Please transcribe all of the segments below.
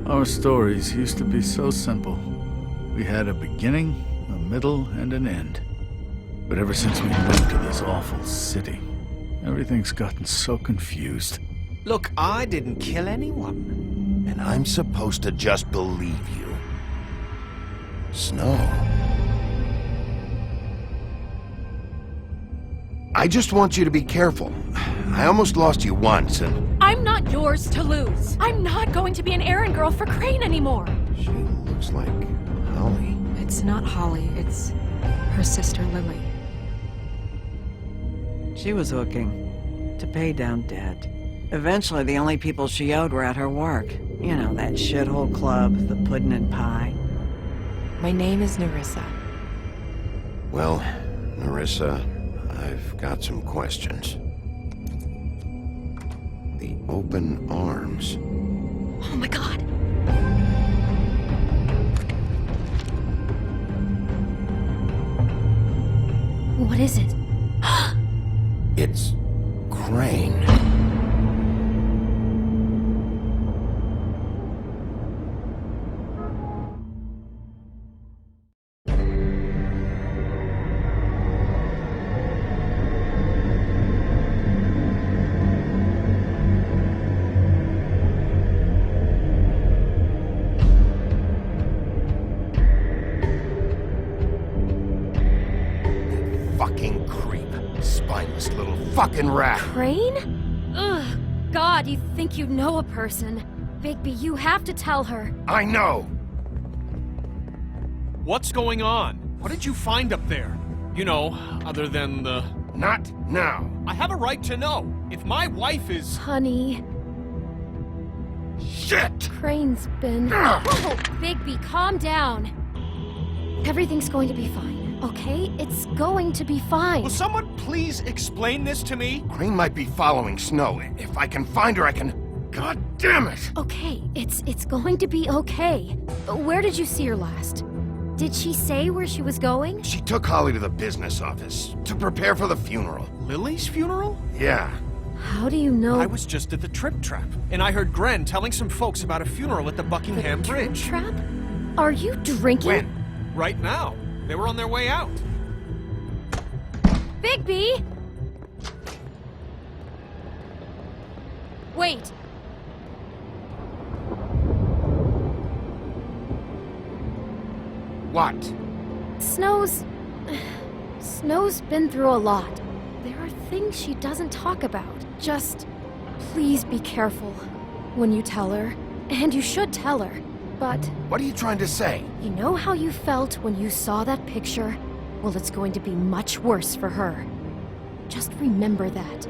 Our stories used to be so simple. We had a beginning, a middle, and an end. But ever since we moved to this awful city, everything's gotten so confused. Look, I didn't kill anyone. And I'm supposed to just believe you. Snow. I just want you to be careful. I almost lost you once, and... I'm not yours to lose. I'm not going to be an errand girl for Crane anymore. She looks like Holly. It's not Holly, it's her sister Lily. She was hooking to pay down debt. Eventually, the only people she owed were at her work. You know, that shithole club, the puddin' and pie. My name is Nerissa. Well, Nerissa, I've got some questions. The open arms. Oh my god. What is it? It's Crane. Fucking creep. Spineless little fucking rat. Crane? Ugh. God, you think you know a person. Bigby, you have to tell her. I know! What's going on? What did you find up there? You know, other than the... Not now. I have a right to know. If my wife is... Honey, Shit! Crane's been... Ah! Whoa, Bigby, calm down. Everything's going to be fine, okay? It's going to be fine. Will someone please explain this to me? Crane might be following Snow. If I can find her, I can... God damn it! Okay, it's going to be okay. Where did you see her last? Did she say where she was going? She took Holly to the business office to prepare for the funeral. Lily's funeral? Yeah. How do you know? I was just at the Trip Trap, and I heard Gren telling some folks about a funeral at the Buckingham the Bridge. Trap? Are you drinking? When? Right now. They were on their way out. Bigby! Wait. What? Snow's been through a lot. There are things she doesn't talk about. Just please be careful when you tell her. And you should tell her. But What are you trying to say? you know how you felt when you saw that picture? Well, it's going to be much worse for her. Just remember that.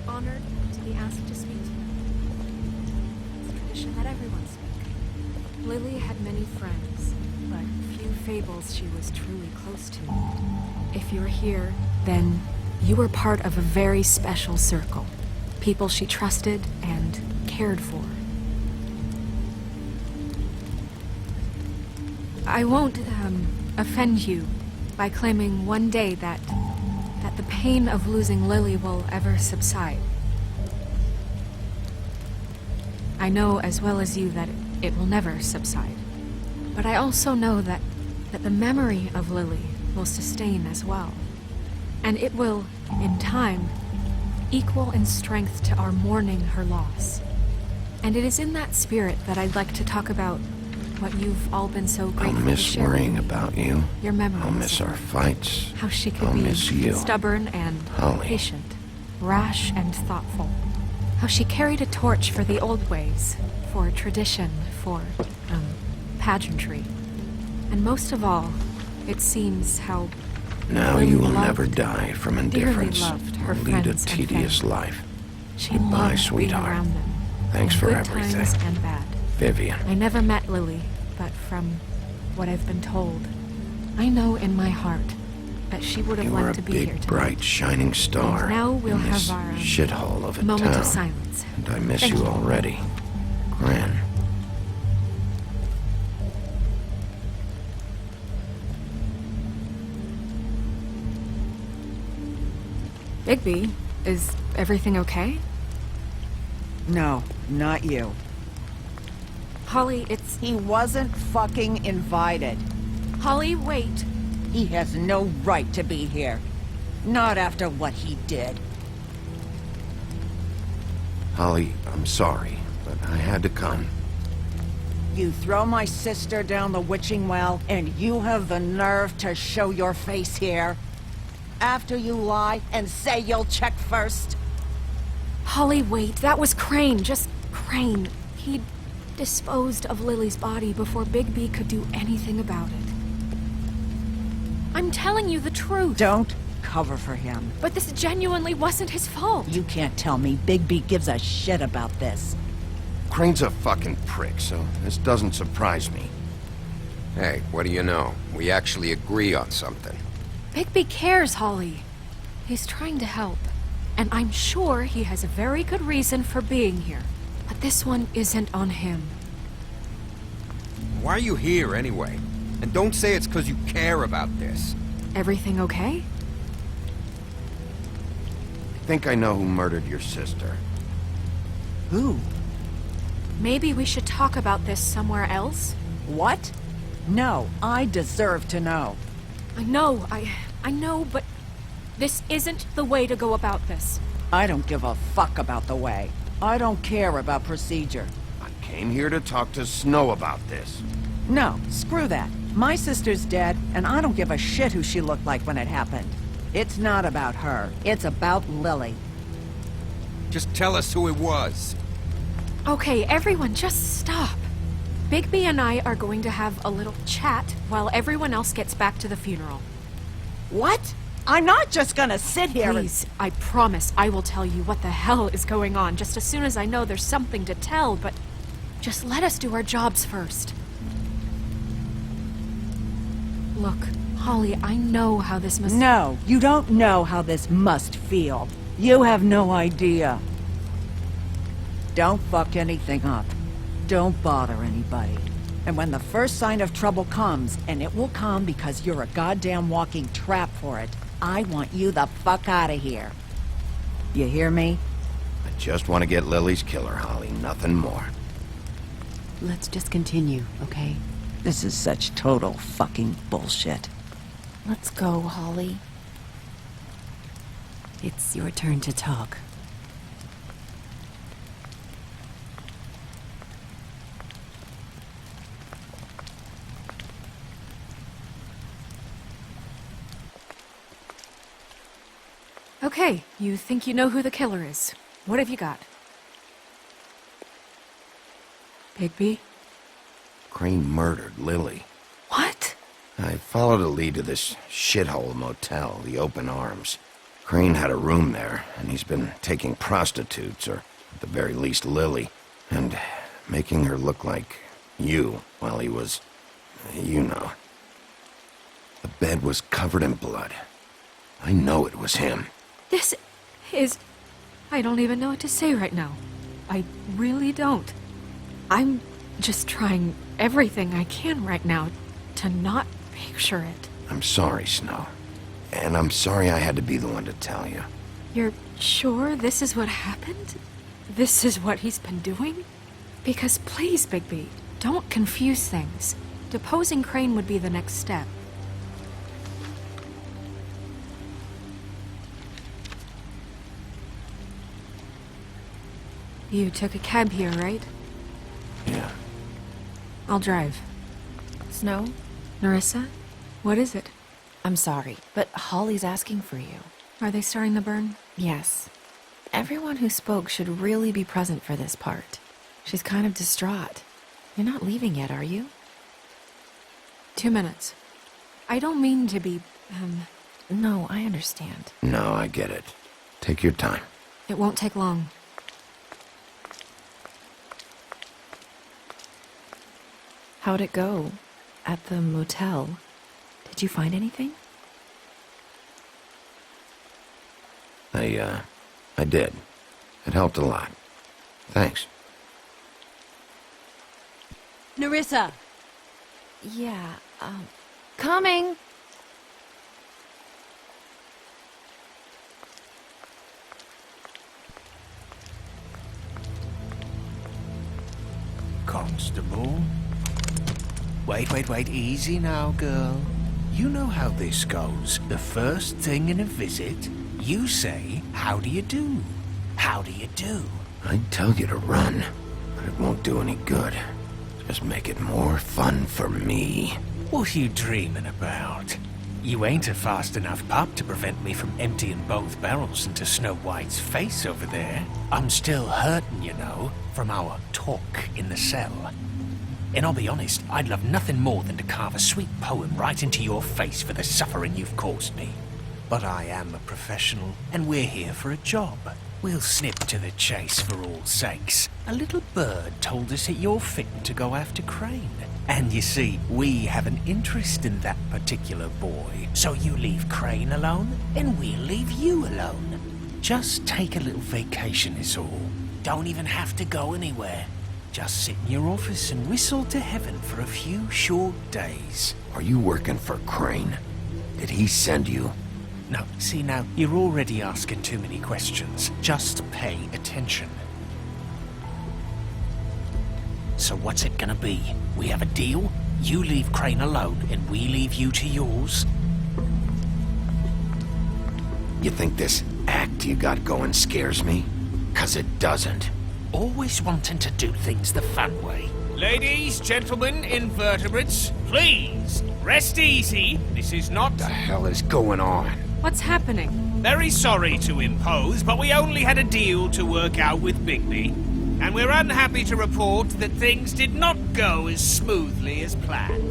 Honored to be asked to speak to you. It's a tradition that everyone speak. Lily had many friends, but few fables she was truly close to. If you're here, then you were part of a very special circle. People she trusted and cared for. I won't, offend you by claiming one day that the pain of losing Lily will ever subside. I know as well as you that it will never subside. But I also know that the memory of Lily will sustain as well. And it will, in time, equal in strength to our mourning her loss. And it is in that spirit that I'd like to talk about what you've all been so I'll grateful to miss share. worrying about you. Your memories. I'll miss our fights. How she could I'll be miss you. stubborn and Holly. patient, rash and thoughtful. How she carried a torch for the old ways, for tradition, for, pageantry. And most of all, it seems how Now Lily you will loved- never die from dearly indifference loved her or lead a friends and tedious family. life. She Goodbye, loved being sweetheart. around them. Thanks in for good everything. times and bad. Vivian. I never met Lily, but from what I've been told, I know in my heart that she would have You were a liked to be here big, tonight. bright, shining star And now we'll in this have our shithole of a moment town. of silence. And I miss Thank you you. already. Gran. Bigby, is everything okay? No, not you. Holly, it's... He wasn't fucking invited. Holly, wait. He has no right to be here. Not after what he did. Holly, I'm sorry, but I had to come. You throw my sister down the witching well, and you have the nerve to show your face here? After you lie and say you'll check first? Holly, wait. That was Crane. Just Crane. He'd disposed of Lily's body before Bigby could do anything about it. I'm telling you the truth. Don't cover for him. But this genuinely wasn't his fault. You can't tell me Bigby gives a shit about this. Crane's a fucking prick, so this doesn't surprise me. Hey, what do you know? We actually agree on something. Bigby cares, Holly. He's trying to help. And I'm sure he has a very good reason for being here. But this one isn't on him. Why are you here anyway? And don't say it's because you care about this. Everything okay? I think I know who murdered your sister. Who? Maybe we should talk about this somewhere else? What? No, I deserve to know. I know, but this isn't the way to go about this. I don't give a fuck about the way. I don't care about procedure. I came here to talk to Snow about this. No, screw that. My sister's dead, and I don't give a shit who she looked like when it happened. It's not about her. It's about Lily. Just tell us who it was. Okay, everyone, just stop. Bigby and I are going to have a little chat while everyone else gets back to the funeral. What? I'm not just gonna sit here Please, I promise I will tell you what the hell is going on just as soon as I know there's something to tell, but just let us do our jobs first. Look, Holly, I know how this must... No, you don't know how this must feel. You have no idea. Don't fuck anything up. Don't bother anybody. And when the first sign of trouble comes, and it will come because you're a goddamn walking trap for it, I want you the fuck out of here. You hear me? I just want to get Lily's killer, Holly, nothing more. Let's just continue, okay? This is such total fucking bullshit. Let's go, Holly. It's your turn to talk. Okay, you think you know who the killer is. What have you got? Bigby? Crane murdered Lily. What? I followed a lead to this shithole motel, the Open Arms. Crane had a room there, and he's been taking prostitutes, or at the very least Lily, and making her look like you while he was... you know. The bed was covered in blood. I know it was him. This is... I don't even know what to say right now. I really don't. I'm just trying everything I can right now to not picture it. I'm sorry, Snow. And I'm sorry I had to be the one to tell you. You're sure this is what happened? This is what he's been doing? Because please, Bigby, don't confuse things. Deposing Crane would be the next step. You took a cab here, right? Yeah. I'll drive. Snow, Narissa? What is it? I'm sorry, but Holly's asking for you. Are they starting the burn? Yes. Everyone who spoke should really be present for this part. She's kind of distraught. You're not leaving yet, are you? 2 minutes. I don't mean to be, No, I understand. No, I get it. Take your time. It won't take long. How'd it go at the motel? Did you find anything? I did. It helped a lot. Thanks. Nerissa! Yeah, Coming! Constable? Wait, easy now, girl. You know how this goes. The first thing in a visit, you say, how do you do? How do you do? I'd tell you to run, but it won't do any good. Just make it more fun for me. What are you dreaming about? You ain't a fast enough pup to prevent me from emptying both barrels into Snow White's face over there. I'm still hurting, you know, from our talk in the cell. And I'll be honest, I'd love nothing more than to carve a sweet poem right into your face for the suffering you've caused me. But I am a professional, and we're here for a job. We'll snip to the chase for all sakes. A little bird told us that you're fitting to go after Crane. And you see, we have an interest in that particular boy. So you leave Crane alone, and we'll leave you alone. Just take a little vacation is all. Don't even have to go anywhere. Just sit in your office and whistle to heaven for a few short days. Are you working for Crane? Did he send you? No, see now, you're already asking too many questions. Just pay attention. So what's it gonna be? We have a deal? You leave Crane alone, and we leave you to yours? You think this act you got going scares me? 'Cause it doesn't. Always wanting to do things the fun way. Ladies, gentlemen, invertebrates, please, rest easy. This is not... What the hell is going on? What's happening? Very sorry to impose, but we only had a deal to work out with Bigby. And we're unhappy to report that things did not go as smoothly as planned.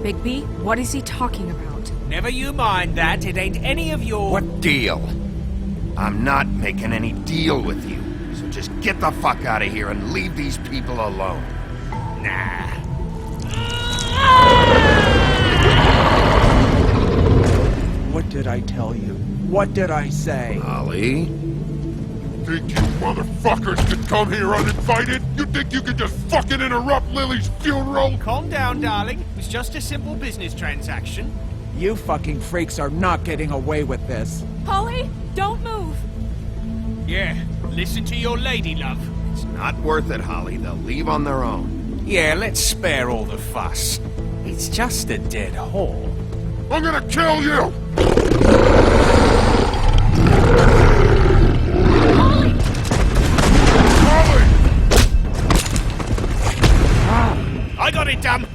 Bigby, what is he talking about? Never you mind that, it ain't any of your... What deal? I'm not making any deal with you. So just get the fuck out of here and leave these people alone. Nah. What did I tell you? What did I say? Ollie? Think you motherfuckers could come here uninvited? You think you could just fucking interrupt Lily's funeral? Calm down, darling. It was just a simple business transaction. You fucking freaks are not getting away with this. Holly, don't move! Yeah, listen to your lady, love. It's not worth it, Holly. They'll leave on their own. Yeah, let's spare all the fuss. It's just a dead hole. I'm gonna kill you! Holly! I got it, damn!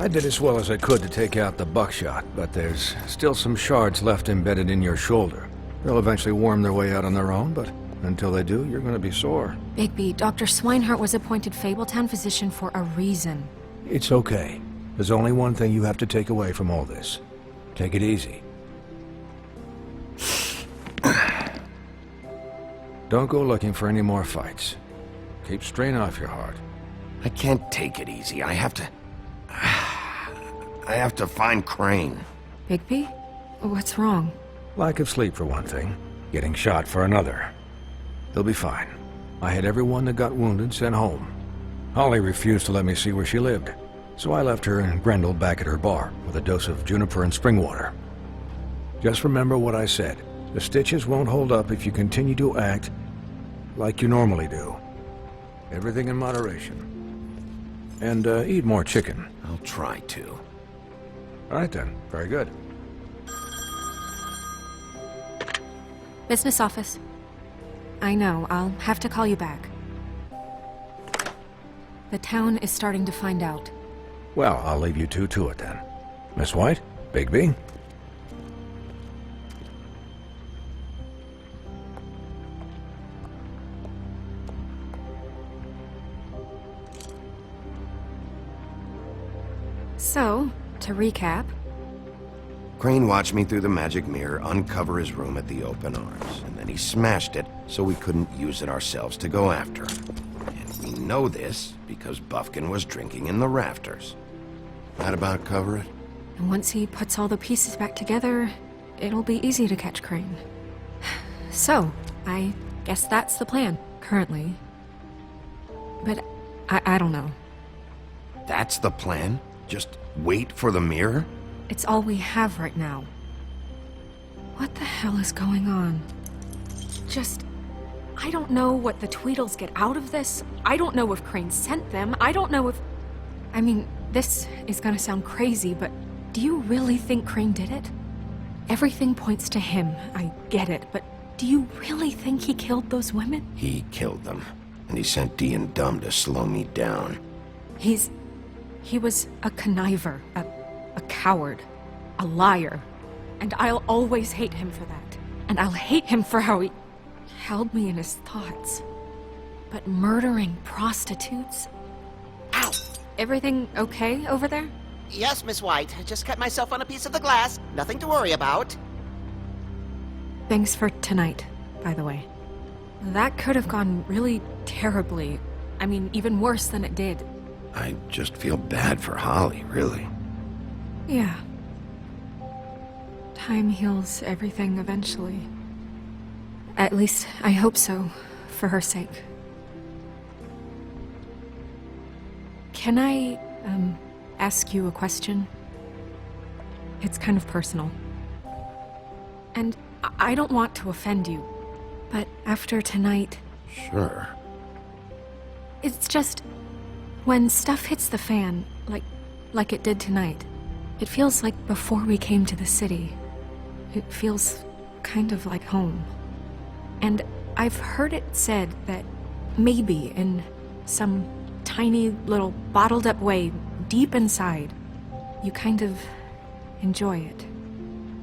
I did as well as I could to take out the buckshot, but there's still some shards left embedded in your shoulder. They'll eventually worm their way out on their own, but until they do, you're gonna be sore. Bigby, Dr. Swinehart was appointed Fabletown physician for a reason. It's okay. There's only one thing you have to take away from all this. Take it easy. Don't go looking for any more fights. Keep strain off your heart. I can't take it easy. I have to find Crane. Bigby? What's wrong? Lack of sleep for one thing. Getting shot for another. He'll be fine. I had everyone that got wounded sent home. Holly refused to let me see where she lived, so I left her and Grendel back at her bar with a dose of juniper and spring water. Just remember what I said. The stitches won't hold up if you continue to act like you normally do. Everything in moderation. And eat more chicken. I'll try to. All right then. Very good. Business office. I know, I'll have to call you back. The town is starting to find out. Well, I'll leave you two to it then. Miss White? Bigby? So, to recap... Crane watched me through the magic mirror uncover his room at the open arms, and then he smashed it so we couldn't use it ourselves to go after him. And we know this because Buffkin was drinking in the rafters. That about cover it? And once he puts all the pieces back together, it'll be easy to catch Crane. So, I guess that's the plan, currently. But I don't know. That's the plan? Just wait for the mirror? It's all we have right now. What the hell is going on? I don't know what the Tweedles get out of this. I don't know if Crane sent them. I don't know if... I mean, this is gonna sound crazy, but do you really think Crane did it? Everything points to him, I get it, but do you really think he killed those women? He killed them, and he sent Dee and Dumb to slow me down. He was a conniver, a coward, a liar, and I'll always hate him for that. And I'll hate him for how he held me in his thoughts. But murdering prostitutes? Ow! Everything okay over there? Yes, Miss White. I just cut myself on a piece of the glass. Nothing to worry about. Thanks for tonight, by the way. That could have gone really terribly. I mean, even worse than it did. I just feel bad for Holly, really. Yeah. Time heals everything eventually. At least, I hope so, for her sake. Can I, ask you a question? It's kind of personal. And I don't want to offend you, but after tonight... Sure. It's just... when stuff hits the fan, like it did tonight, it feels like before we came to the city. It feels kind of like home. And I've heard it said that maybe in some tiny little bottled up way deep inside, you kind of enjoy it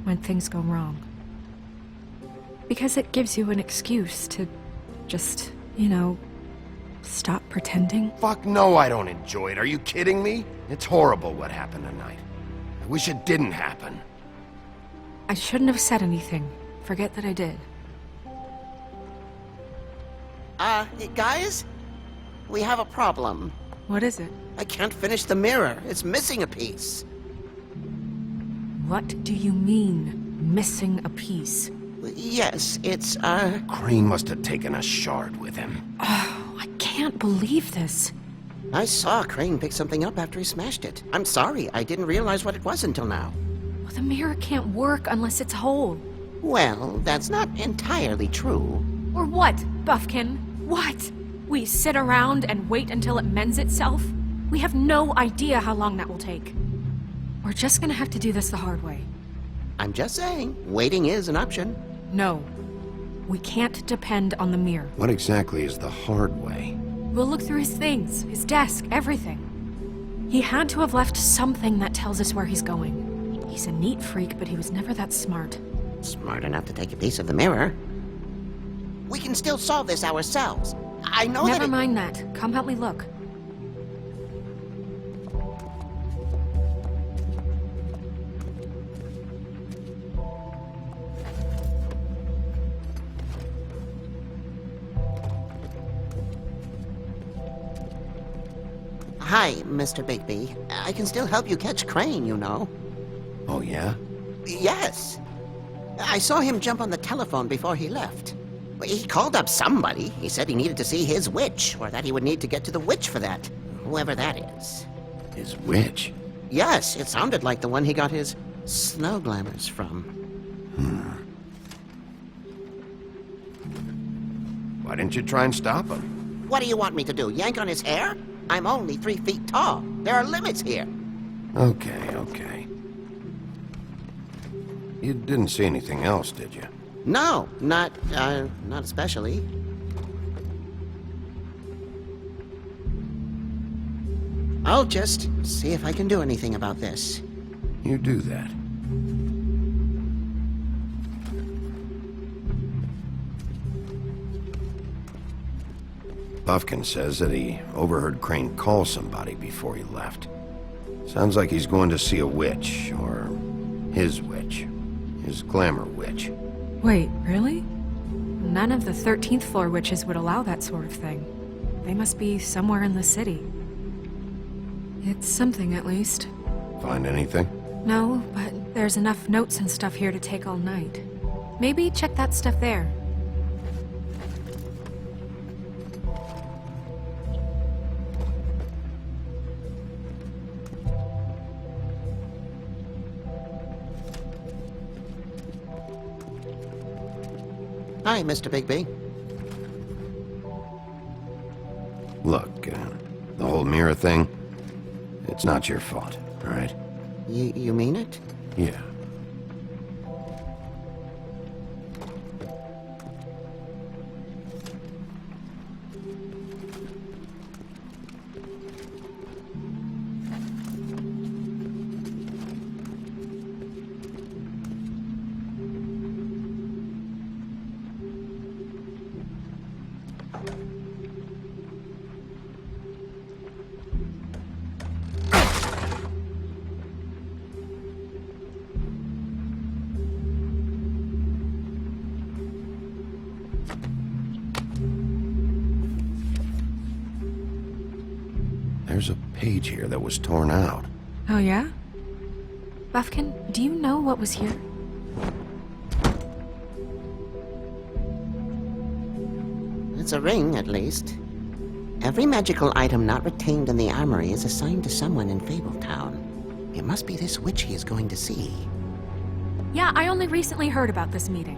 when things go wrong. Because it gives you an excuse to just, stop pretending. Fuck no, I don't enjoy it. Are you kidding me? It's horrible what happened tonight. I wish it didn't happen. I shouldn't have said anything. Forget that I did. Guys? We have a problem. What is it? I can't finish the mirror. It's missing a piece. What do you mean, missing a piece? Yes, it's, Crane must have taken a shard with him. Oh, I can't believe this. I saw Crane pick something up after he smashed it. I'm sorry, I didn't realize what it was until now. Well, the mirror can't work unless it's whole. Well, that's not entirely true. Or what, Buffkin? What? We sit around and wait until it mends itself? We have no idea how long that will take. We're just gonna have to do this the hard way. I'm just saying, waiting is an option. No. We can't depend on the mirror. What exactly is the hard way? We'll look through his things, his desk, everything. He had to have left something that tells us where he's going. He's a neat freak, but he was never that smart. Smart enough to take a piece of the mirror. We can still solve this ourselves. I know that Never mind that. Come help me look. Hi, Mr. Bigby. I can still help you catch Crane, you know. Oh, yeah? Yes. I saw him jump on the telephone before he left. He called up somebody. He said he needed to see his witch, or that he would need to get to the witch for that. Whoever that is. His witch? Yes, it sounded like the one he got his snow glamours from. Why didn't you try and stop him? What do you want me to do, yank on his hair? I'm only 3 feet tall. There are limits here. Okay. You didn't see anything else, did you? No, not especially. I'll just see if I can do anything about this. You do that. Buffkin says that he overheard Crane call somebody before he left. Sounds like he's going to see a witch, or his witch. His glamour witch. Wait, really? None of the 13th floor witches would allow that sort of thing. They must be somewhere in the city. It's something, at least. Find anything? No, but there's enough notes and stuff here to take all night. Maybe check that stuff there. Hi, Mr. Bigby. Look, the whole mirror thing, it's not your fault, all right? You mean it? Yeah. There's a page here that was torn out. Oh, yeah? Buffkin, do you know what was here? It's a ring, at least. Every magical item not retained in the armory is assigned to someone in Fabletown. It must be this witch he is going to see. Yeah, I only recently heard about this meeting.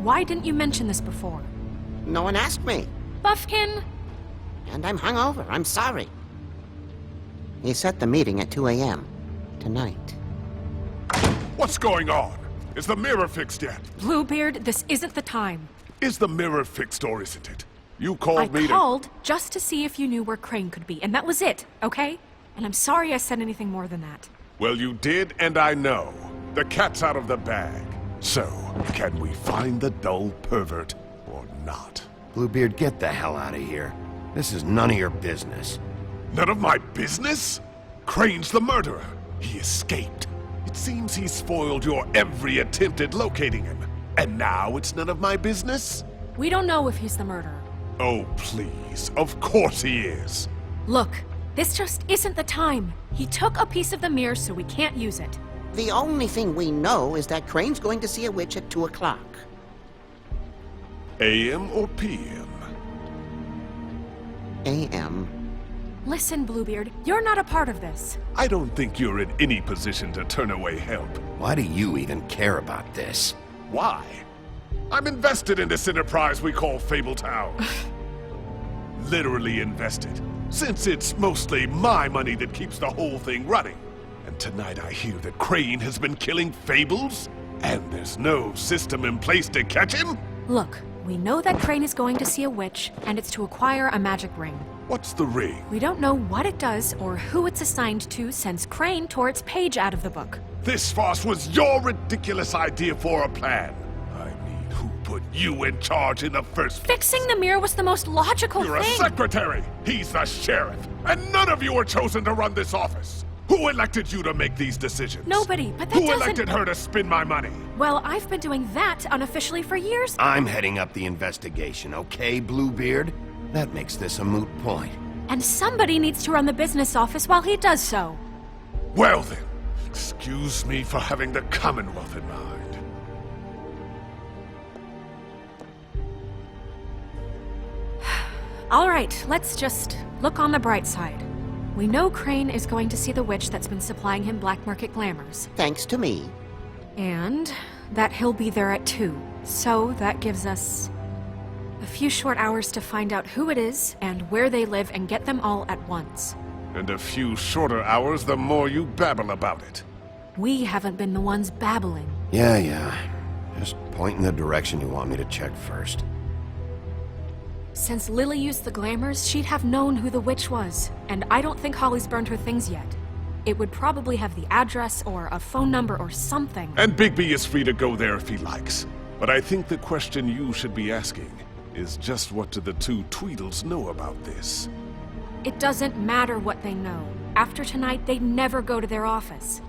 Why didn't you mention this before? No one asked me. Buffkin! And I'm hungover. I'm sorry. He set the meeting at 2 a.m. tonight. What's going on? Is the mirror fixed yet? Bluebeard, this isn't the time. Is the mirror fixed or isn't it? You called me I called just to see if you knew where Crane could be, and that was it, okay? And I'm sorry I said anything more than that. Well, you did, and I know. The cat's out of the bag. So, can we find the dull pervert or not? Bluebeard, get the hell out of here. This is none of your business. None of my business? Crane's the murderer. He escaped. It seems he spoiled your every attempt at locating him. And now it's none of my business? We don't know if he's the murderer. Oh, please. Of course he is. Look, this just isn't the time. He took a piece of the mirror, so we can't use it. The only thing we know is that Crane's going to see a witch at 2 o'clock. AM or PM? AM. Listen, Bluebeard, you're not a part of this. I don't think you're in any position to turn away help. Why do you even care about this? Why? I'm invested in this enterprise we call Fabletown. Literally invested, since it's mostly my money that keeps the whole thing running. And tonight I hear that Crane has been killing Fables, and there's no system in place to catch him? Look, we know that Crane is going to see a witch, and it's to acquire a magic ring. What's the ring? We don't know what it does or who it's assigned to since Crane tore its page out of the book. This farce was your ridiculous idea for a plan. I mean, who put you in charge in the first place? Fixing the mirror was the most logical You're thing. a secretary! He's the sheriff! And none of you were chosen to run this office! Who elected you to make these decisions? Nobody, but that Who doesn't... elected her to spend my money? Well, I've been doing that unofficially for years. I'm heading up the investigation, okay, Bluebeard? That makes this a moot point. And somebody needs to run the business office while he does so. Well then, excuse me for having the Commonwealth in mind. All right, let's just look on the bright side. We know Crane is going to see the witch that's been supplying him black market glamours. Thanks to me. And that he'll be there at 2. So that gives us a few short hours to find out who it is and where they live and get them all at once. And a few shorter hours the more you babble about it. We haven't been the ones babbling. Yeah. Just point in the direction you want me to check first. Since Lily used the glamours, she'd have known who the witch was, and I don't think Holly's burned her things yet. It would probably have the address or a phone number or something. And Bigby is free to go there if he likes. But I think the question you should be asking is just what do the two Tweedles know about this? It doesn't matter what they know. After tonight, they'd never go to their office.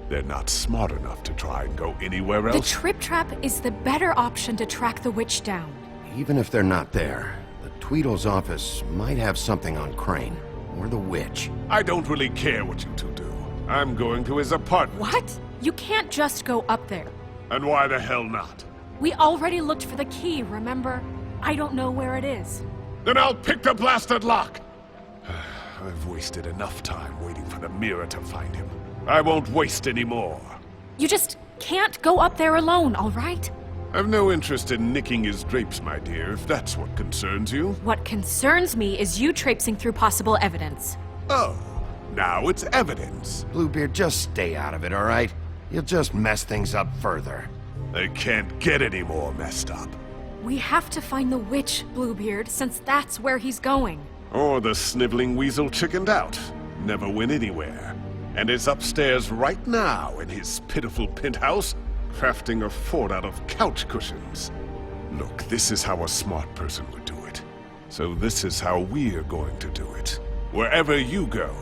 They're not smart enough to try and go anywhere The else. Trip Trap is the better option to track the witch down. Even if they're not there, the Tweedle's office might have something on Crane, or the witch. I don't really care what you two do. I'm going to his apartment. What? You can't just go up there. And why the hell not? We already looked for the key, remember? I don't know where it is. Then I'll pick the blasted lock! I've wasted enough time waiting for the mirror to find him. I won't waste any more. You just can't go up there alone, all right? I've no interest in nicking his drapes, my dear, if that's what concerns you. What concerns me is you traipsing through possible evidence. Oh, now it's evidence. Bluebeard, just stay out of it, all right? You'll just mess things up further. They can't get any more messed up. We have to find the witch, Bluebeard, since that's where he's going. Or the sniveling weasel chickened out. Never went anywhere. And is upstairs right now in his pitiful penthouse, crafting a fort out of couch cushions. Look, this is how a smart person would do it. So this is how we're going to do it. Wherever you go,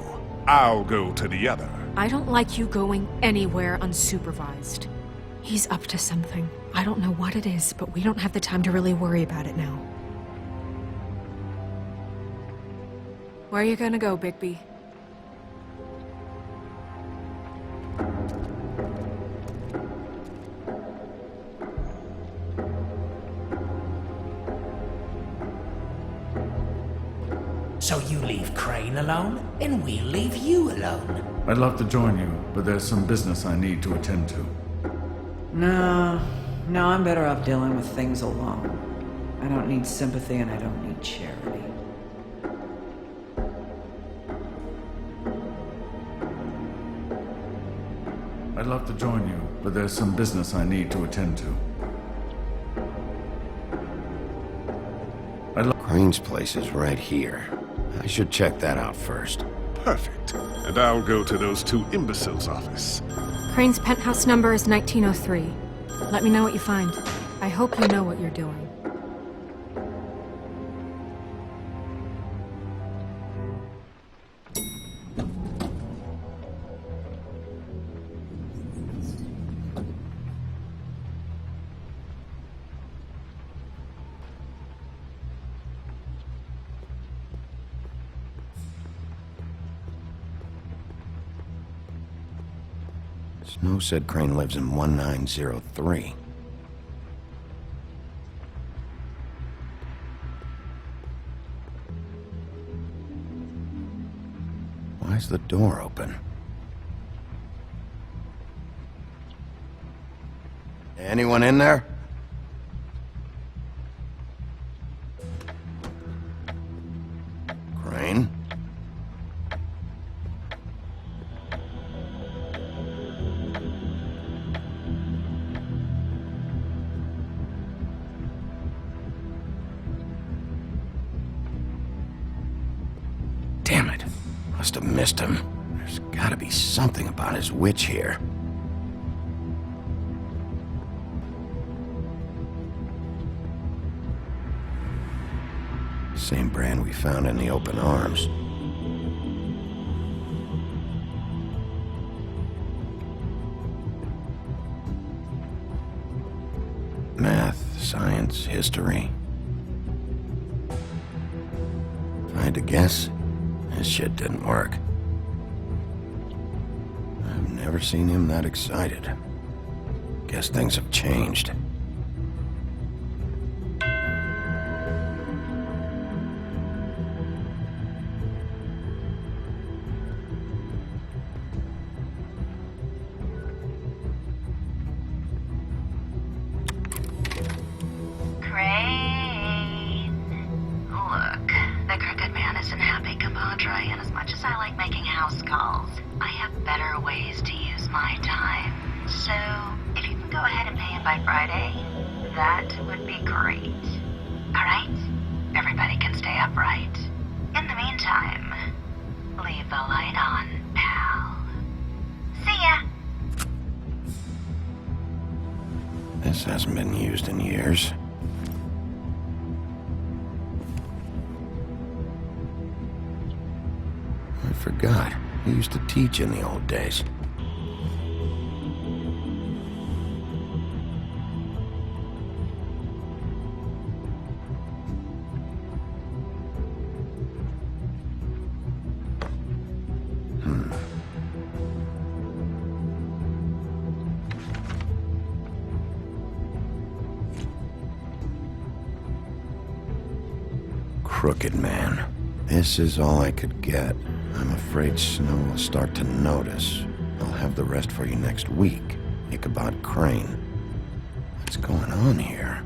I'll go to the other. I don't like you going anywhere unsupervised. He's up to something. I don't know what it is, but we don't have the time to really worry about it now. Where are you gonna go, Bigby? So you leave Crane alone, and we'll leave you alone. I'd love to join you, but there's some business I need to attend to. No, I'm better off dealing with things alone. I don't need sympathy and I don't need charity. I'd love to join you, but there's some business I need to attend to. Crane's place is right here. I should check that out first. Perfect. And I'll go to those two imbeciles' office. Crane's penthouse number is 1903. Let me know what you find. I hope you know what you're doing. Snow said Crane lives in 1903. Why's the door open? Anyone in there? Crane? Must have missed him. There's gotta be something about his witch here. Same brand we found in the open arms. Math, science, history. If I had to guess, this shit didn't work. I've never seen him that excited. Guess things have changed. This hasn't been used in years. I forgot. He used to teach in the old days. Crooked man. This is all I could get. I'm afraid Snow will start to notice. I'll have the rest for you next week. Ichabod Crane. What's going on here?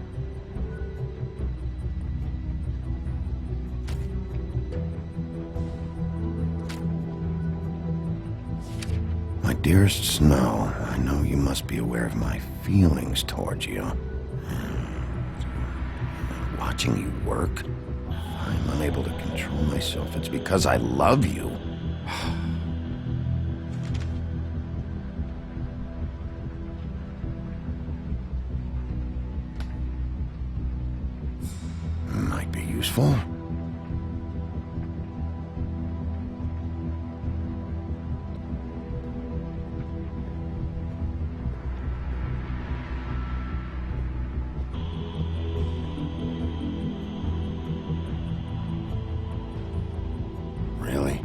My dearest Snow, I know you must be aware of my feelings towards you. Watching you work, I'm unable to control myself. It's because I love you. Might be useful. Really?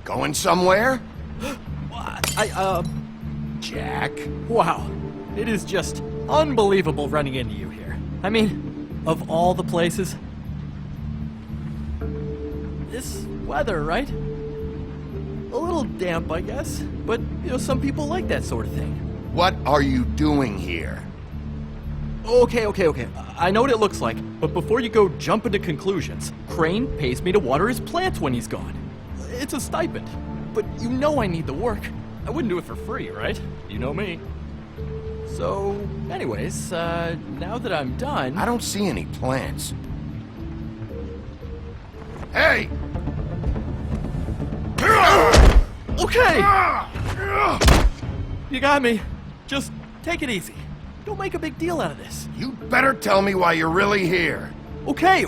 Going somewhere? Jack? Wow. It is just unbelievable running into you here. I mean, of all the places. This weather, right? A little damp, I guess. But, some people like that sort of thing. What are you doing here? Okay. I know what it looks like, but before you go jumping to conclusions, Crane pays me to water his plants when he's gone. It's a stipend, but I need the work. I wouldn't do it for free, right? You know me. So, anyways, now that I'm done... I don't see any plants. Hey! Okay! You got me. Just take it easy. Don't make a big deal out of this. You better tell me why you're really here. Okay.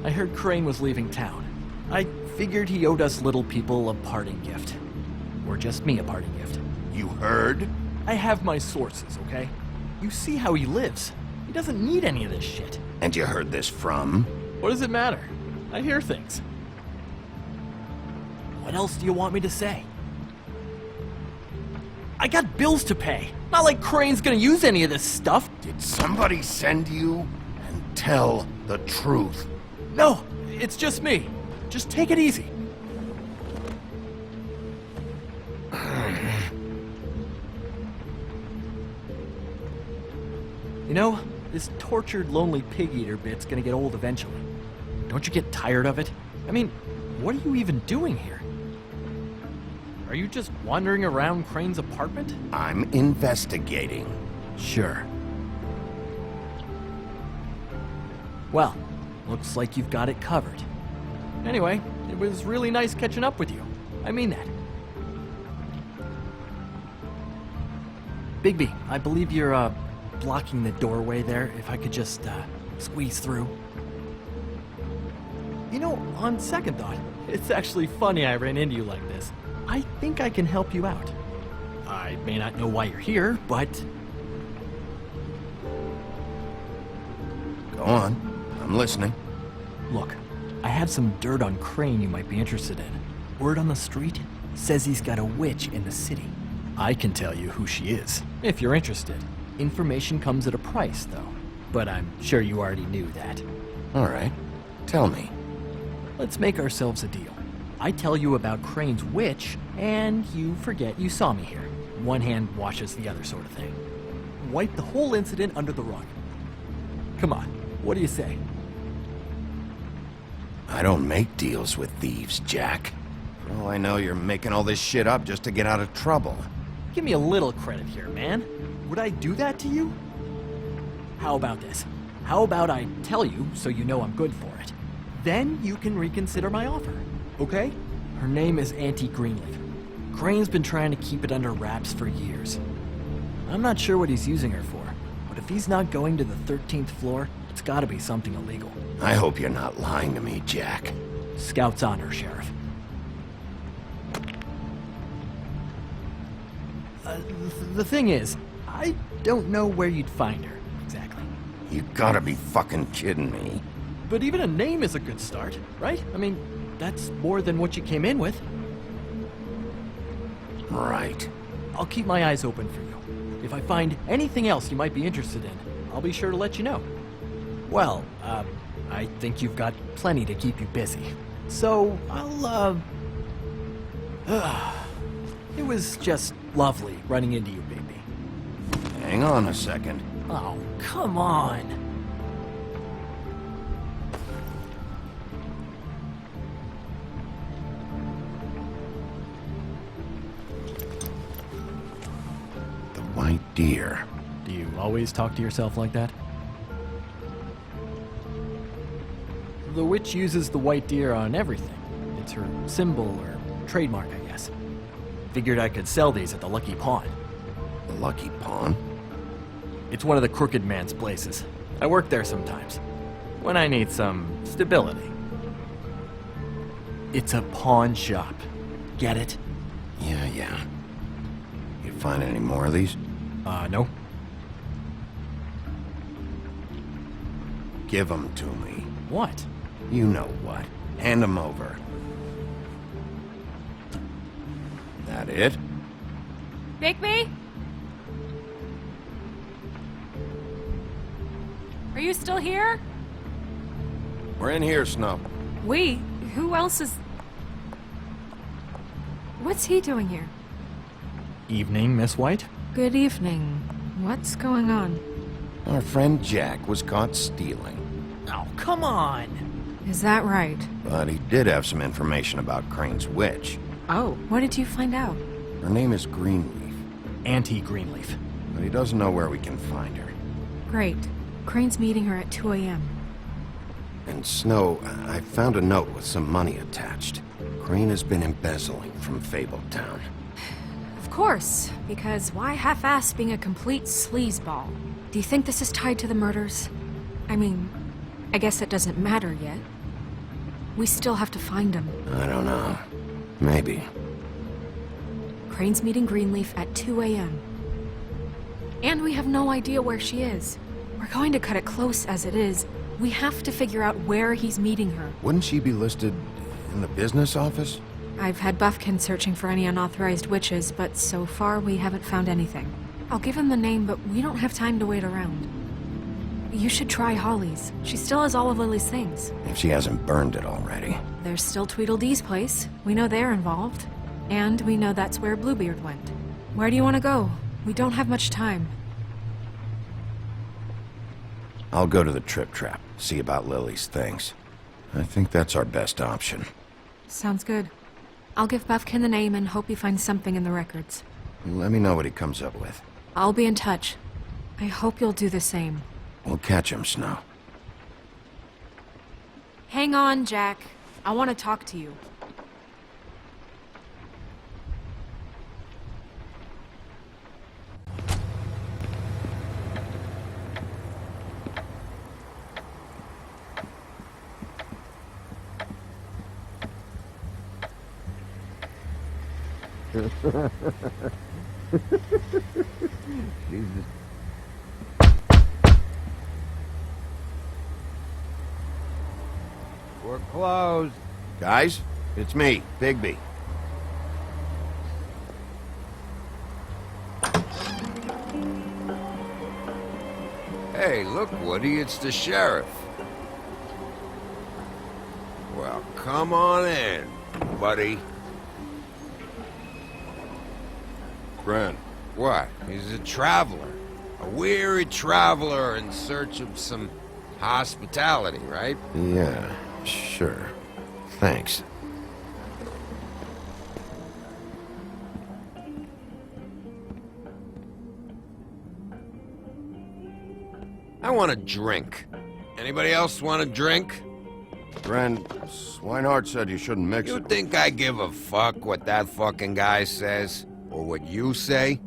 I heard Crane was leaving town. I figured he owed us little people a parting gift. Or just me a parting gift. You heard? I have my sources, okay? You see how he lives. He doesn't need any of this shit. And you heard this from? What does it matter? I hear things. What else do you want me to say? I got bills to pay. Not like Crane's gonna use any of this stuff. Did somebody send you? And tell the truth. No, it's just me. Just take it easy. know, this tortured, lonely pig-eater bit's gonna get old eventually. Don't you get tired of it? I mean, what are you even doing here? Are you just wandering around Crane's apartment? I'm investigating. Sure. Well, looks like you've got it covered. Anyway, it was really nice catching up with you. I mean that. Bigby, I believe you're, blocking the doorway there. If I could just, squeeze through. You know, on second thought, it's actually funny I ran into you like this. I think I can help you out. I may not know why you're here, but... Go on. I'm listening. Look, I have some dirt on Crane you might be interested in. Word on the street says he's got a witch in the city. I can tell you who she is, if you're interested. Information comes at a price, though. But I'm sure you already knew that. All right. Tell me. Let's make ourselves a deal. I tell you about Crane's witch, and you forget you saw me here. One hand washes the other sort of thing. Wipe the whole incident under the rug. Come on, what do you say? I don't make deals with thieves, Jack. For all I know, you're making all this shit up just to get out of trouble. Give me a little credit here, man. Would I do that to you? How about this? How about I tell you so you know I'm good for it? Then you can reconsider my offer, okay? Her name is Auntie Greenleaf. Crane's been trying to keep it under wraps for years. I'm not sure what he's using her for, but if he's not going to the 13th floor, it's gotta be something illegal. I hope you're not lying to me, Jack. Scout's honor, Sheriff. The thing is, I don't know where you'd find her, exactly. You gotta be fucking kidding me. But even a name is a good start, right? I mean, that's more than what you came in with. Right. I'll keep my eyes open for you. If I find anything else you might be interested in, I'll be sure to let you know. Well, I think you've got plenty to keep you busy. So, it was just lovely running into you, baby. Hang on a second. Oh, come on. The white deer. Do you always talk to yourself like that? The witch uses the white deer on everything. It's her symbol or trademark, I guess. Figured I could sell these at the Lucky Pawn. The Lucky Pawn? It's one of the crooked man's places. I work there sometimes, when I need some stability. It's a pawn shop. Get it? Yeah. You find any more of these? No. Give them to me. What? You know what. Hand them over. That it? Bigby? Are you still here? We're in here, Snow. We? Who else is... What's he doing here? Evening, Miss White. Good evening. What's going on? Our friend Jack was caught stealing. Oh, come on! Is that right? But he did have some information about Crane's witch. Oh, what did you find out? Her name is Greenleaf. Auntie Greenleaf. But he doesn't know where we can find her. Great. Crane's meeting her at 2 a.m. And Snow, I found a note with some money attached. Crane has been embezzling from Fabletown. Of course, because why half-ass being a complete sleazeball? Do you think this is tied to the murders? I mean, I guess it doesn't matter yet. We still have to find him. I don't know. Maybe. Crane's meeting Greenleaf at 2 a.m. And we have no idea where she is. We're going to cut it close as it is. We have to figure out where he's meeting her. Wouldn't she be listed in the business office? I've had Buffkin searching for any unauthorized witches, but so far we haven't found anything. I'll give him the name, but we don't have time to wait around. You should try Holly's. She still has all of Lily's things. If she hasn't burned it already. There's still Tweedledee's place. We know they're involved. And we know that's where Bluebeard went. Where do you want to go? We don't have much time. I'll go to the Trip Trap, see about Lily's things. I think that's our best option. Sounds good. I'll give Buffkin the name and hope he finds something in the records. Let me know what he comes up with. I'll be in touch. I hope you'll do the same. We'll catch him, Snow. Hang on, Jack. I want to talk to you. Jesus. We're closed. Guys, it's me, Bigby. Hey, look, Woody, it's the sheriff. Well, come on in, buddy. Grant. What? He's a traveler. A weary traveler in search of some hospitality, right? Yeah, sure. Thanks. I want a drink. Anybody else want a drink? Ren, Swinehart said you shouldn't mix You it. think I give a fuck what that fucking guy says? Or what you say?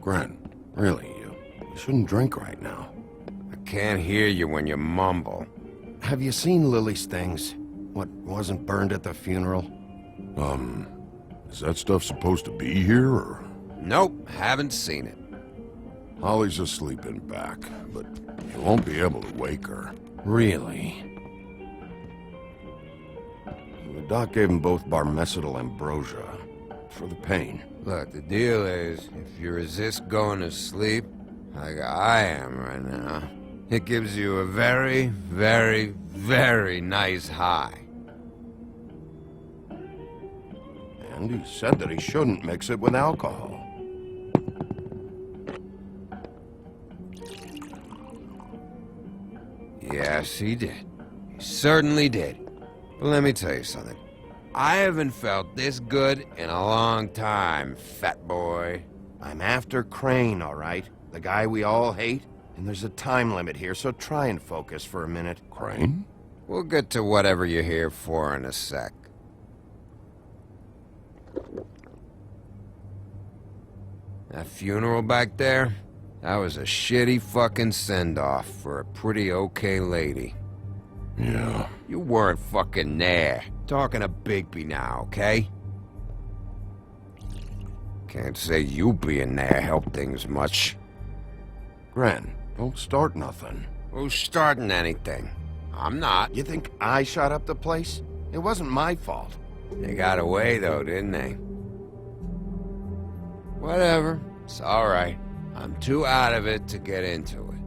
Grant, really, you shouldn't drink right now. I can't hear you when you mumble. Have you seen Lily's things? What wasn't burned at the funeral? Is that stuff supposed to be here, or...? Nope, haven't seen it. Holly's asleep in back, but you won't be able to wake her. Really? The doc gave them both barmecidal ambrosia for the pain. Look, the deal is, if you resist going to sleep, like I am right now, it gives you a very, very, very nice high. And he said that he shouldn't mix it with alcohol. Yes, he did. He certainly did. But let me tell you something. I haven't felt this good in a long time, fat boy. I'm after Crane, all right? The guy we all hate? And there's a time limit here, so try and focus for a minute. Crane? We'll get to whatever you're here for in a sec. That funeral back there? That was a shitty fucking send-off for a pretty okay lady. Yeah. You weren't fucking there. Talking to Bigby now, okay? Can't say you being there helped things much. Gren, don't start nothing. Who's starting anything? I'm not. You think I shot up the place? It wasn't my fault. They got away though, didn't they? Whatever. It's alright. I'm too out of it to get into it.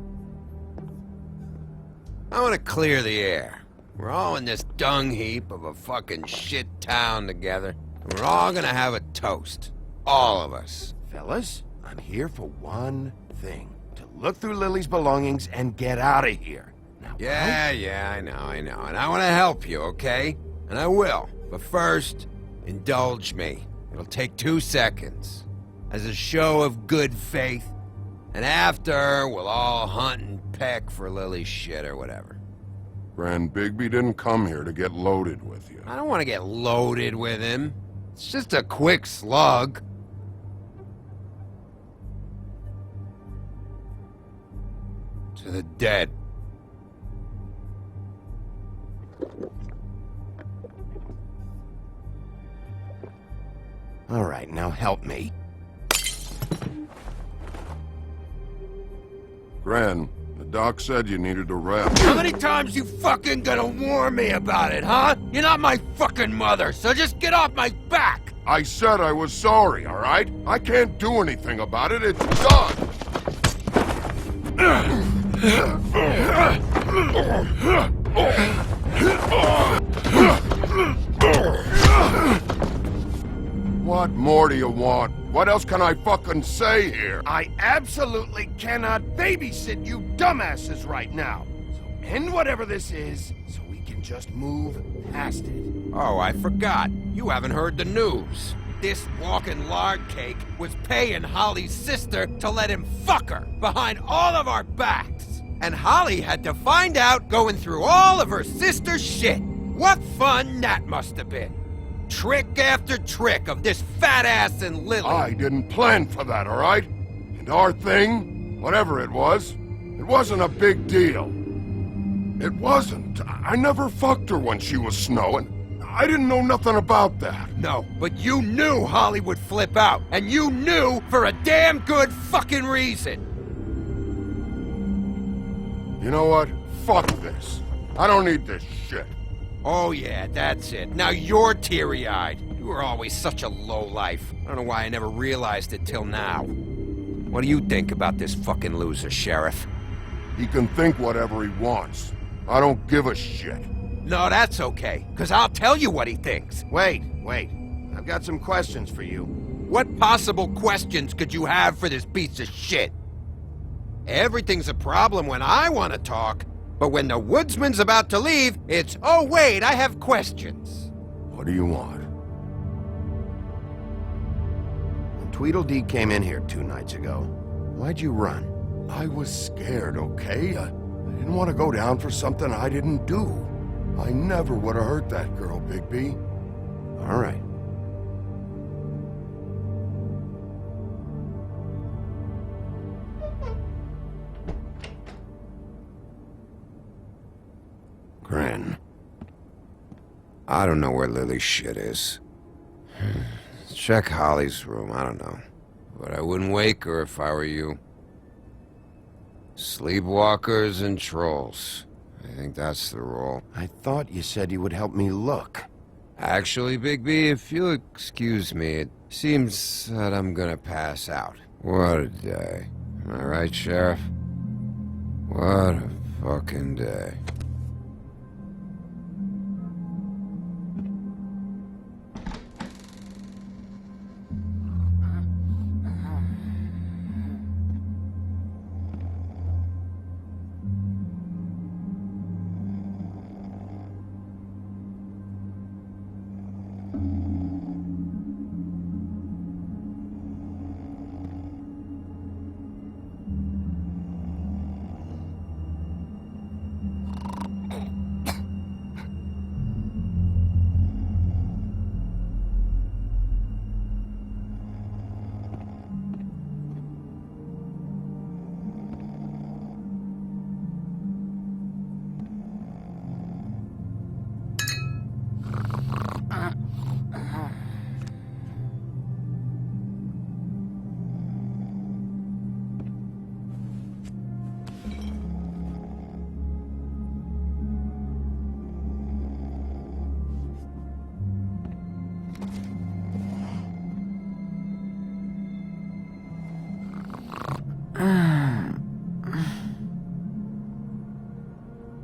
I want to clear the air. We're all in this dung heap of a fucking shit town together. And we're all gonna have a toast. All of us. Fellas, I'm here for one thing. To look through Lily's belongings and get out of here. Now, Yeah, I know. And I want to help you, okay? And I will. But first, indulge me. It'll take 2 seconds. As a show of good faith. And after, we'll all hunt and peck for Lily's shit or whatever. Grand Bigby didn't come here to get loaded with you. I don't want to get loaded with him. It's just a quick slug. To the dead. All right, now help me. Gran, the doc said you needed a rest. How many times you fucking gonna warn me about it, huh? You're not my fucking mother, so just get off my back! I said I was sorry, all right? I can't do anything about it. It's done. What more do you want? What else can I fucking say here? I absolutely cannot babysit you dumbasses right now. So end whatever this is, so we can just move past it. Oh, I forgot. You haven't heard the news. This walking lard cake was paying Holly's sister to let him fuck her behind all of our backs. And Holly had to find out going through all of her sister's shit. What fun that must have been. Trick after trick of this fat ass and Lily. I didn't plan for that, all right? And our thing, whatever it wasn't a big deal. It wasn't. I never fucked her when she was snowing. I didn't know nothing about that. No, but you knew Holly would flip out. And you knew for a damn good fucking reason. You know what? Fuck this. I don't need this shit. Oh yeah, that's it. Now you're teary-eyed. You were always such a lowlife. I don't know why I never realized it till now. What do you think about this fucking loser, Sheriff? He can think whatever he wants. I don't give a shit. No, that's okay, because I'll tell you what he thinks. Wait. I've got some questions for you. What possible questions could you have for this piece of shit? Everything's a problem when I want to talk, but when the woodsman's about to leave, it's, oh wait, I have questions. What do you want? When Tweedledee came in here 2 nights ago, why'd you run? I was scared, okay? I didn't want to go down for something I didn't do. I never would have hurt that girl, Bigby. All right. Grin. I don't know where Lily's shit is. Check Holly's room, I don't know. But I wouldn't wake her if I were you. Sleepwalkers and trolls. I think that's the role. I thought you said you would help me look. Actually, Bigby, if you'll excuse me, it seems that I'm gonna pass out. What a day. Am I right, Sheriff? What a fucking day.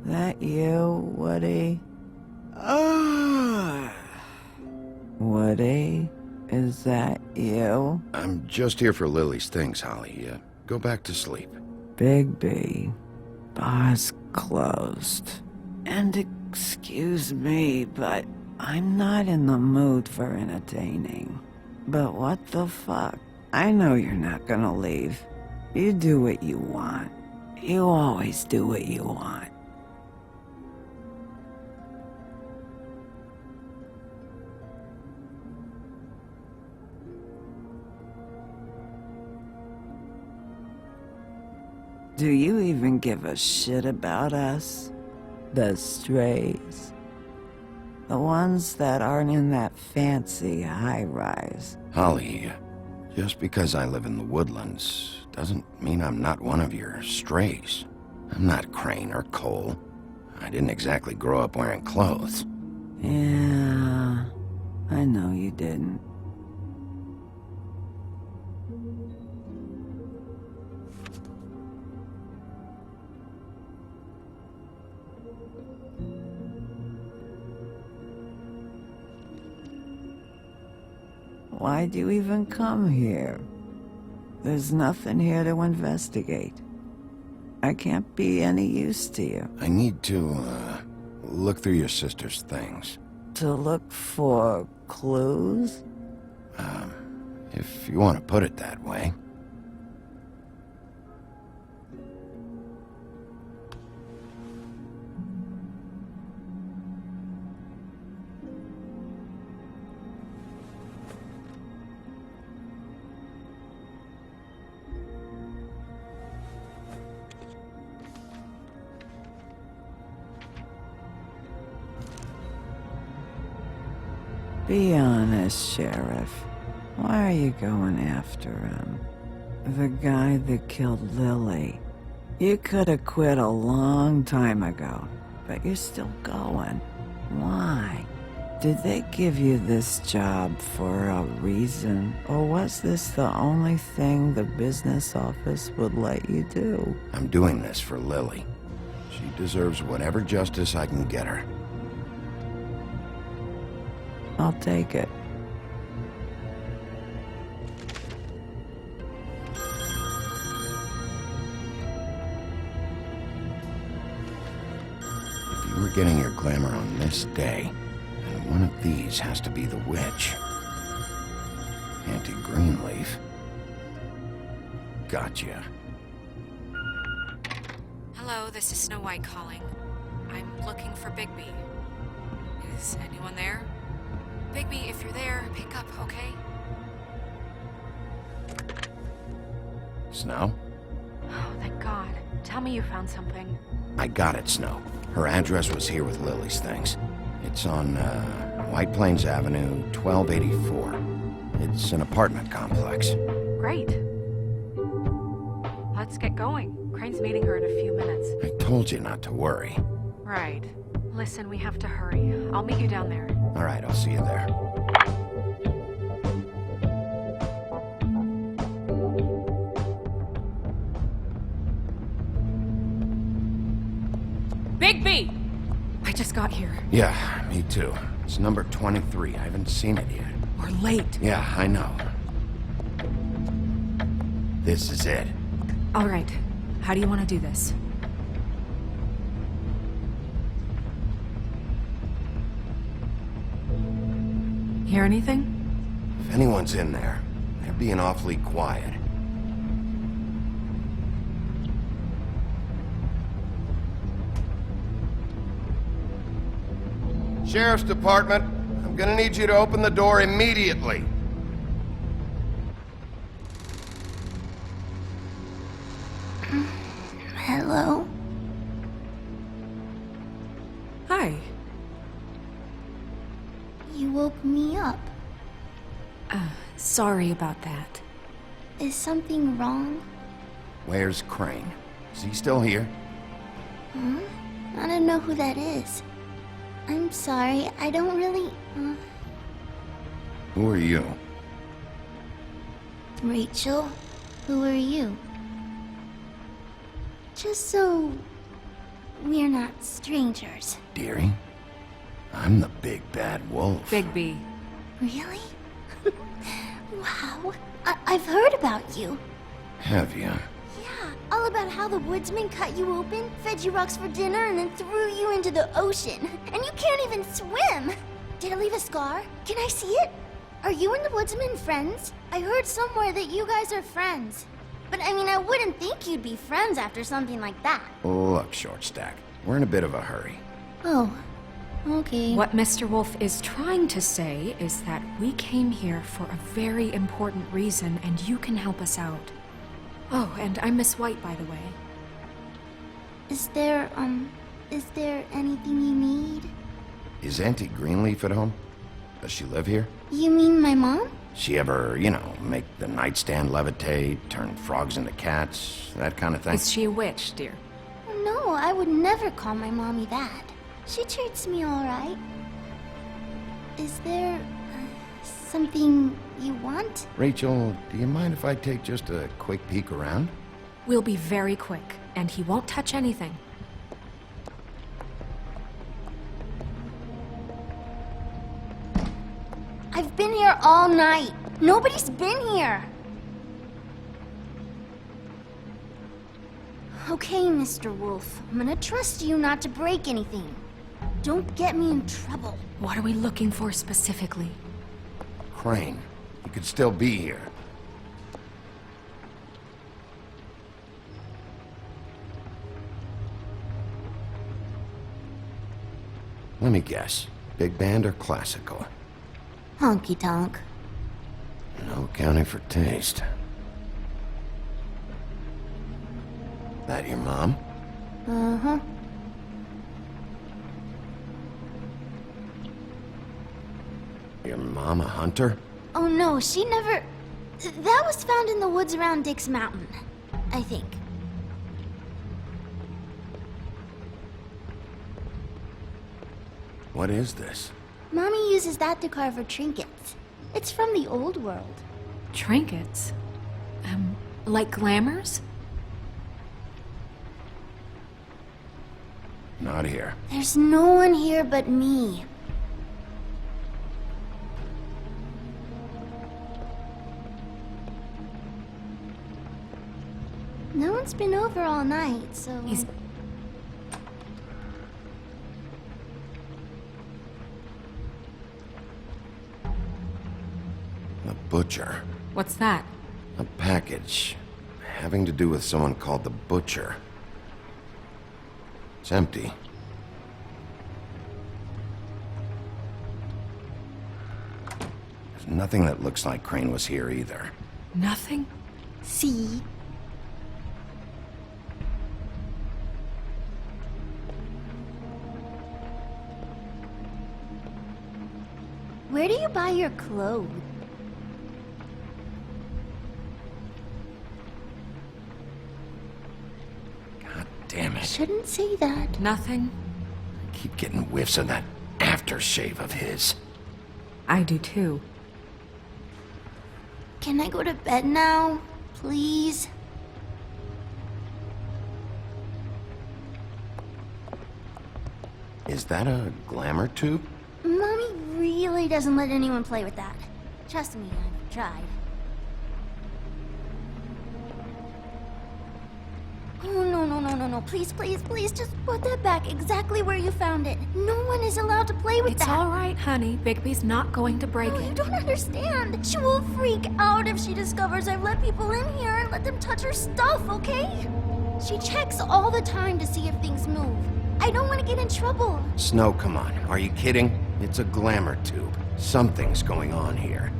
That you, Woody? Woody? Is that you? I'm just here for Lily's things, Holly. Go back to sleep. Bigby. Bar's closed. And excuse me, but I'm not in the mood for entertaining. But what the fuck? I know you're not gonna leave. You do what you want. You always do what you want. Do you even give a shit about us? The strays? The ones that aren't in that fancy high-rise? Holly, just because I live in the woodlands doesn't mean I'm not one of your strays. I'm not Crane or Cole. I didn't exactly grow up wearing clothes. Yeah, I know you didn't. why'd you even come here? There's nothing here to investigate. I can't be any use to you. I need to, look through your sister's things. To look for clues? If you want to put it that way. Be honest, Sheriff. Why are you going after him? The guy that killed Lily. You could have quit a long time ago, but you're still going. Why? Did they give you this job for a reason, or was this the only thing the business office would let you do? I'm doing this for Lily. She deserves whatever justice I can get her. I'll take it. If you were getting your glamour on this day, then one of these has to be the witch. Auntie Greenleaf. Gotcha. Hello, this is Snow White calling. I'm looking for Bigby. Is anyone there? Bigby, if you're there, pick up, okay? Snow? Oh, thank God. Tell me you found something. I got it, Snow. Her address was here with Lily's things. It's on, White Plains Avenue, 1284. It's an apartment complex. Great. Let's get going. Crane's meeting her in a few minutes. I told you not to worry. Right. Listen, we have to hurry. I'll meet you down there. All right, I'll see you there. Bigby! I just got here. Yeah, me too. It's number 23. I haven't seen it yet. We're late. Yeah, I know. This is it. All right. How do you want to do this? Hear anything? If anyone's in there, they're being awfully quiet. Sheriff's Department, I'm gonna need you to open the door immediately. Hello? Hi. You woke me up. Sorry about that. Is something wrong? Where's Crane? Is he still here? Huh? I don't know who that is. I'm sorry, I don't really... Who are you? Rachel? Who are you? Just so... we're not strangers. Dearie? I'm the big bad wolf. Bigby. Really? Wow. I've heard about you. Have you? Yeah, all about how the woodsman cut you open, fed you rocks for dinner, and then threw you into the ocean. And you can't even swim! Did it leave a scar? Can I see it? Are you and the woodsman friends? I heard somewhere that you guys are friends. But I mean, I wouldn't think you'd be friends after something like that. Look, Short Stack, we're in a bit of a hurry. Oh, okay. What Mr. Wolf is trying to say is that we came here for a very important reason, and you can help us out. Oh, and I'm Miss White, by the way. Is there anything you need? Is Auntie Greenleaf at home? Does she live here? You mean my mom? She ever, make the nightstand levitate, turn frogs into cats, that kind of thing? Is she a witch, dear? No, I would never call my mommy that. She treats me all right. Is there something you want? Rachel, do you mind if I take just a quick peek around? We'll be very quick, and he won't touch anything. I've been here all night. Nobody's been here. Okay, Mr. Wolf. I'm gonna trust you not to break anything. Don't get me in trouble. What are we looking for specifically? Crane, he could still be here. Let me guess. Big band or classical? Honky tonk. No accounting for taste. That your mom? Uh-huh. Your mom a hunter? Oh no, she never... That was found in the woods around Dick's Mountain, I think. What is this? Mommy uses that to carve her trinkets. It's from the old world. Trinkets? Like glamours? Not here. There's no one here but me. No one's been over all night, so... The butcher. What's that? A package. Having to do with someone called the Butcher. It's empty. There's nothing that looks like Crane was here either. Nothing? See? Where do you buy your clothes? God damn it. Shouldn't say that. Nothing? I keep getting whiffs of that aftershave of his. I do too. Can I go to bed now? Please? Is that a glamour tube? Mommy really doesn't let anyone play with that. Trust me, I've tried. Oh, no. Please, just put that back exactly where you found it. No one is allowed to play with that. It's all right, honey. Bigby's not going to break it. You don't understand. She will freak out if she discovers I've let people in here and let them touch her stuff, okay? She checks all the time to see if things move. I don't want to get in trouble. Snow, come on. Are you kidding? It's a glamour tube. Something's going on here.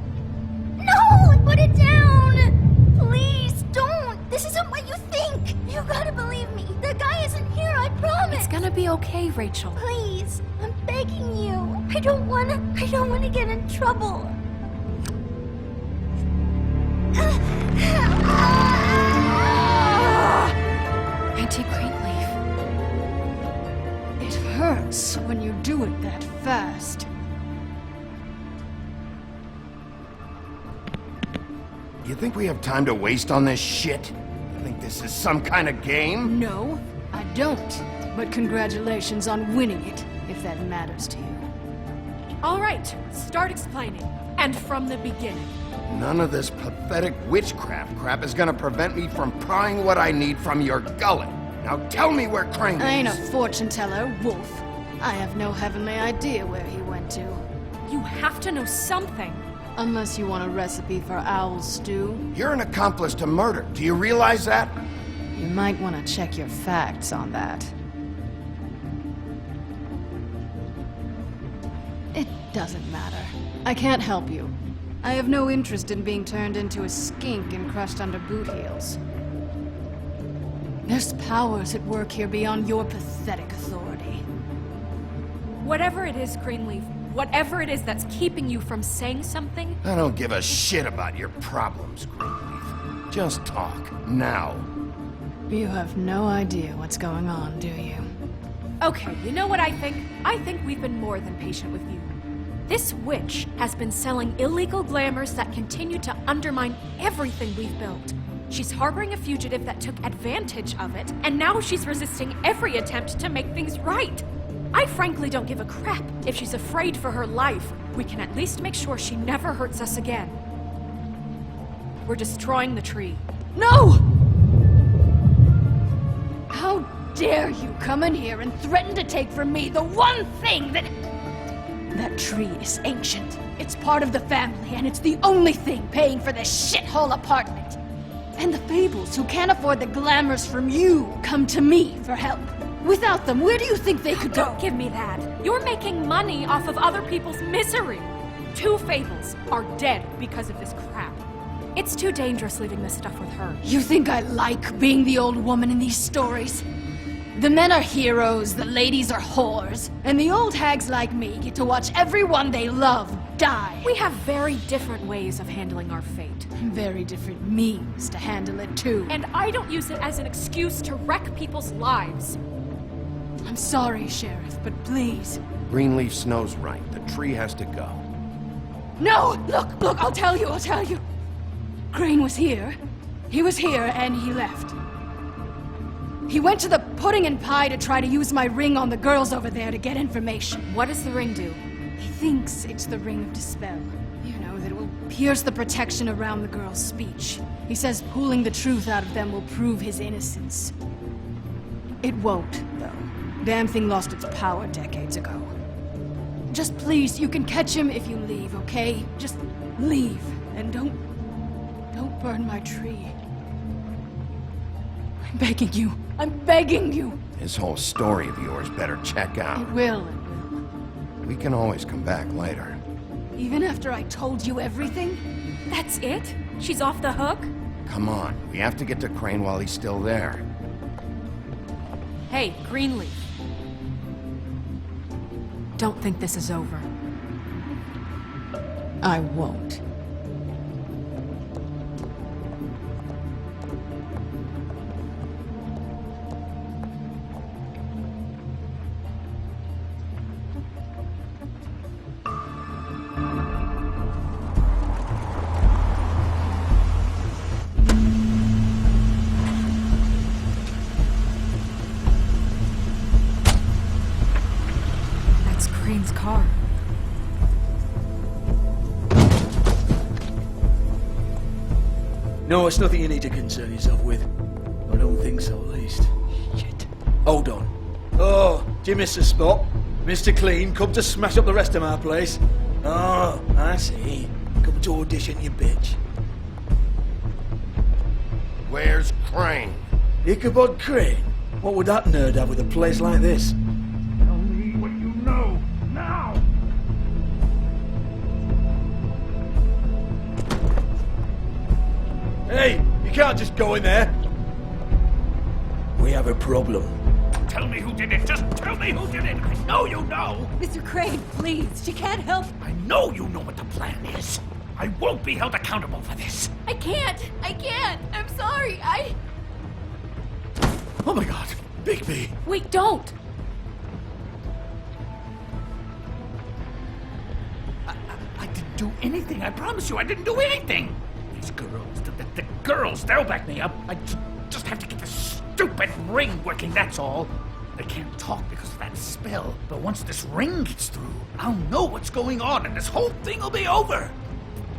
No! Put it down! Please, don't! This isn't what you think! You gotta believe me. The guy isn't here, I promise! It's gonna be okay, Rachel. Please, I'm begging you. I don't wanna get in trouble. Auntie Greenleaf. It hurts when you do it that fast. You think we have time to waste on this shit? You think this is some kind of game? No, I don't. But congratulations on winning it, if that matters to you. All right, start explaining. And from the beginning. None of this pathetic witchcraft crap is gonna prevent me from prying what I need from your gullet. Now tell me where Crane is. I ain't a fortune teller, Wolf. I have no heavenly idea where he went to. You have to know something. Unless you want a recipe for owl stew. You're an accomplice to murder. Do you realize that? You might want to check your facts on that. It doesn't matter. I can't help you. I have no interest in being turned into a skink and crushed under boot heels. There's powers at work here beyond your pathetic authority. Whatever it is, Greenleaf, whatever it is that's keeping you from saying something... I don't give a shit about your problems, Greenleaf. Just talk, now. You have no idea what's going on, do you? Okay, you know what I think? I think we've been more than patient with you. This witch has been selling illegal glamours that continue to undermine everything we've built. She's harboring a fugitive that took advantage of it, and now she's resisting every attempt to make things right. I frankly don't give a crap if she's afraid for her life. We can at least make sure she never hurts us again. We're destroying the tree. No! How dare you come in here and threaten to take from me the one thing that... That tree is ancient. It's part of the family, and it's the only thing paying for this shithole apartment. And the Fables, who can't afford the glamours from you, come to me for help. Without them, where do you think they could go? Don't give me that. You're making money off of other people's misery. 2 Fables are dead because of this crap. It's too dangerous leaving this stuff with her. You think I like being the old woman in these stories? The men are heroes, the ladies are whores, and the old hags like me get to watch everyone they love die. We have very different ways of handling our fate. Very different means to handle it, too. And I don't use it as an excuse to wreck people's lives. I'm sorry, Sheriff, but please. Greenleaf Snow's right. The tree has to go. No! Look, I'll tell you. Crane was here. He was here, and he left. He went to the pudding and pie to try to use my ring on the girls over there to get information. What does the ring do? He thinks it's the ring of dispel. You know, that it will pierce the protection around the girls' speech. He says pulling the truth out of them will prove his innocence. It won't, though. Damn thing lost its power decades ago. Just please, you can catch him if you leave, okay? Just leave, and don't burn my tree. I'm begging you. This whole story of yours better check out. It will. We can always come back later. Even after I told you everything? That's it? She's off the hook? Come on, we have to get to Crane while he's still there. Hey, Greenleaf. Don't think this is over. I won't. Crane's car. No, it's nothing you need to concern yourself with. I don't think so, at least. Shit. Hold on. Oh, do you miss a spot? Mr. Clean, come to smash up the rest of my place. Oh, I see. Come to audition, you bitch. Where's Crane? Ichabod Crane? What would that nerd have with a place like this? Tell me what you know, now! Hey, you can't just go in there. We have a problem. Tell me who did it. Just tell me who did it. I know you know. Mr. Crane, please. She can't help. I know you know what the plan is. I won't be held accountable for this. I can't. I'm sorry. Oh my God, Bigby. Wait, don't. I didn't do anything. I promise you, I didn't do anything. These girls, the girls, they'll back me up. I just have to get this stupid ring working, that's all. They can't talk because of that spell, but once this ring gets through, I'll know what's going on and this whole thing will be over.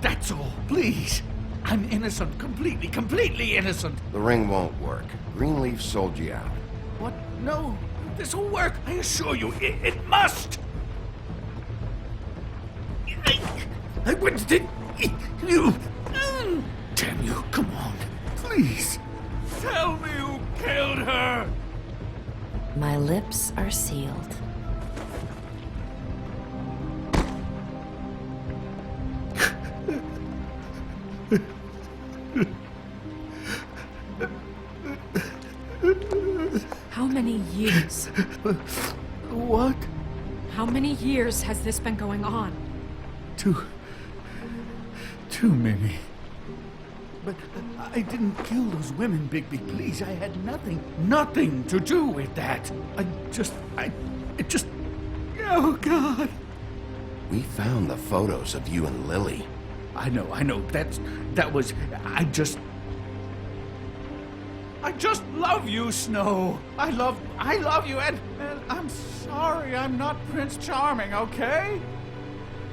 That's all, please. I'm innocent, completely innocent. The ring won't work. Greenleaf sold you out. What? No, this will work. I assure you, it must. I wouldn't did you. Damn you, come on, please. Tell me who killed her. My lips are sealed. How many years? What? How many years has this been going on? Too many. But I didn't kill those women, Bigby. Please, I had nothing to do with that. It just... Oh, God. We found the photos of you and Lily. I know. I just love you, Snow. I love you, and I'm sorry I'm not Prince Charming, okay?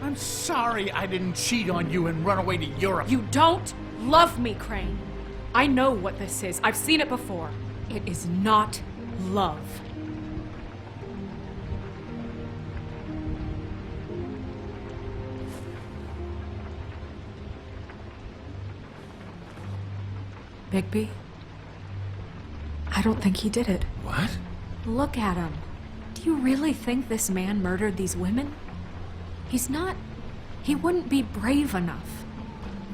I'm sorry I didn't cheat on you and run away to Europe. You don't Love me, Crane. I know what this is. I've seen it before. It is not love. Bigby? I don't think he did it. What? Look at him. Do you really think this man murdered these women? He's not... He wouldn't be brave enough.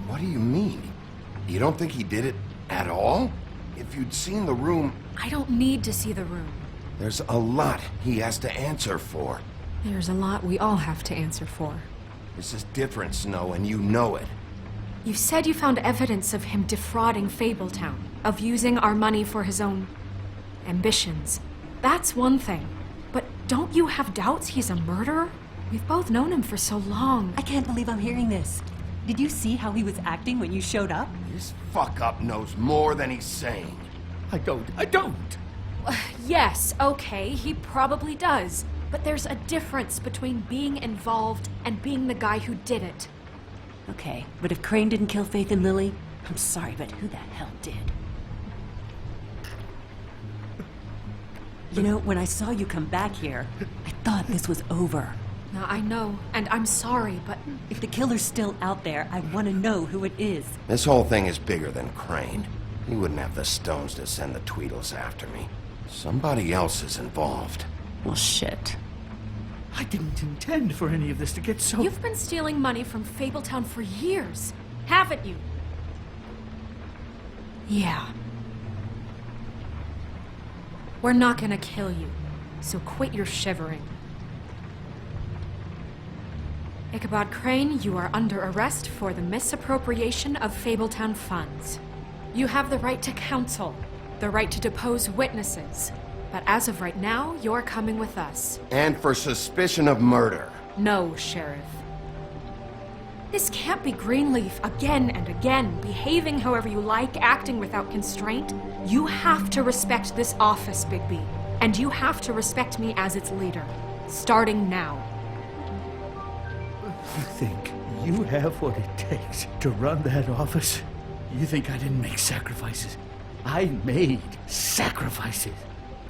What do you mean? You don't think he did it at all? If you'd seen the room... I don't need to see the room. There's a lot he has to answer for. There's a lot we all have to answer for. This is different, Snow, and you know it. You said you found evidence of him defrauding Fabletown, of using our money for his own ambitions. That's one thing. But don't you have doubts he's a murderer? We've both known him for so long. I can't believe I'm hearing this. Did you see how he was acting when you showed up? This fuck-up knows more than he's saying. I don't. Yes, okay, he probably does. But there's a difference between being involved and being the guy who did it. Okay, but if Crane didn't kill Faith and Lily, I'm sorry, but who the hell did? You know, when I saw you come back here, I thought this was over. Now, I know, and I'm sorry, but... If the killer's still out there, I want to know who it is. This whole thing is bigger than Crane. He wouldn't have the stones to send the Tweedles after me. Somebody else is involved. Well, shit. I didn't intend for any of this to get so... You've been stealing money from Fabletown for years, haven't you? Yeah. We're not gonna kill you, so quit your shivering. Ichabod Crane, you are under arrest for the misappropriation of Fabletown funds. You have the right to counsel, the right to depose witnesses, but as of right now, you're coming with us. And for suspicion of murder. No, Sheriff. This can't be Greenleaf again and again, behaving however you like, acting without constraint. You have to respect this office, Bigby, and you have to respect me as its leader, starting now. You think you have what it takes to run that office? You think I didn't make sacrifices? I made sacrifices.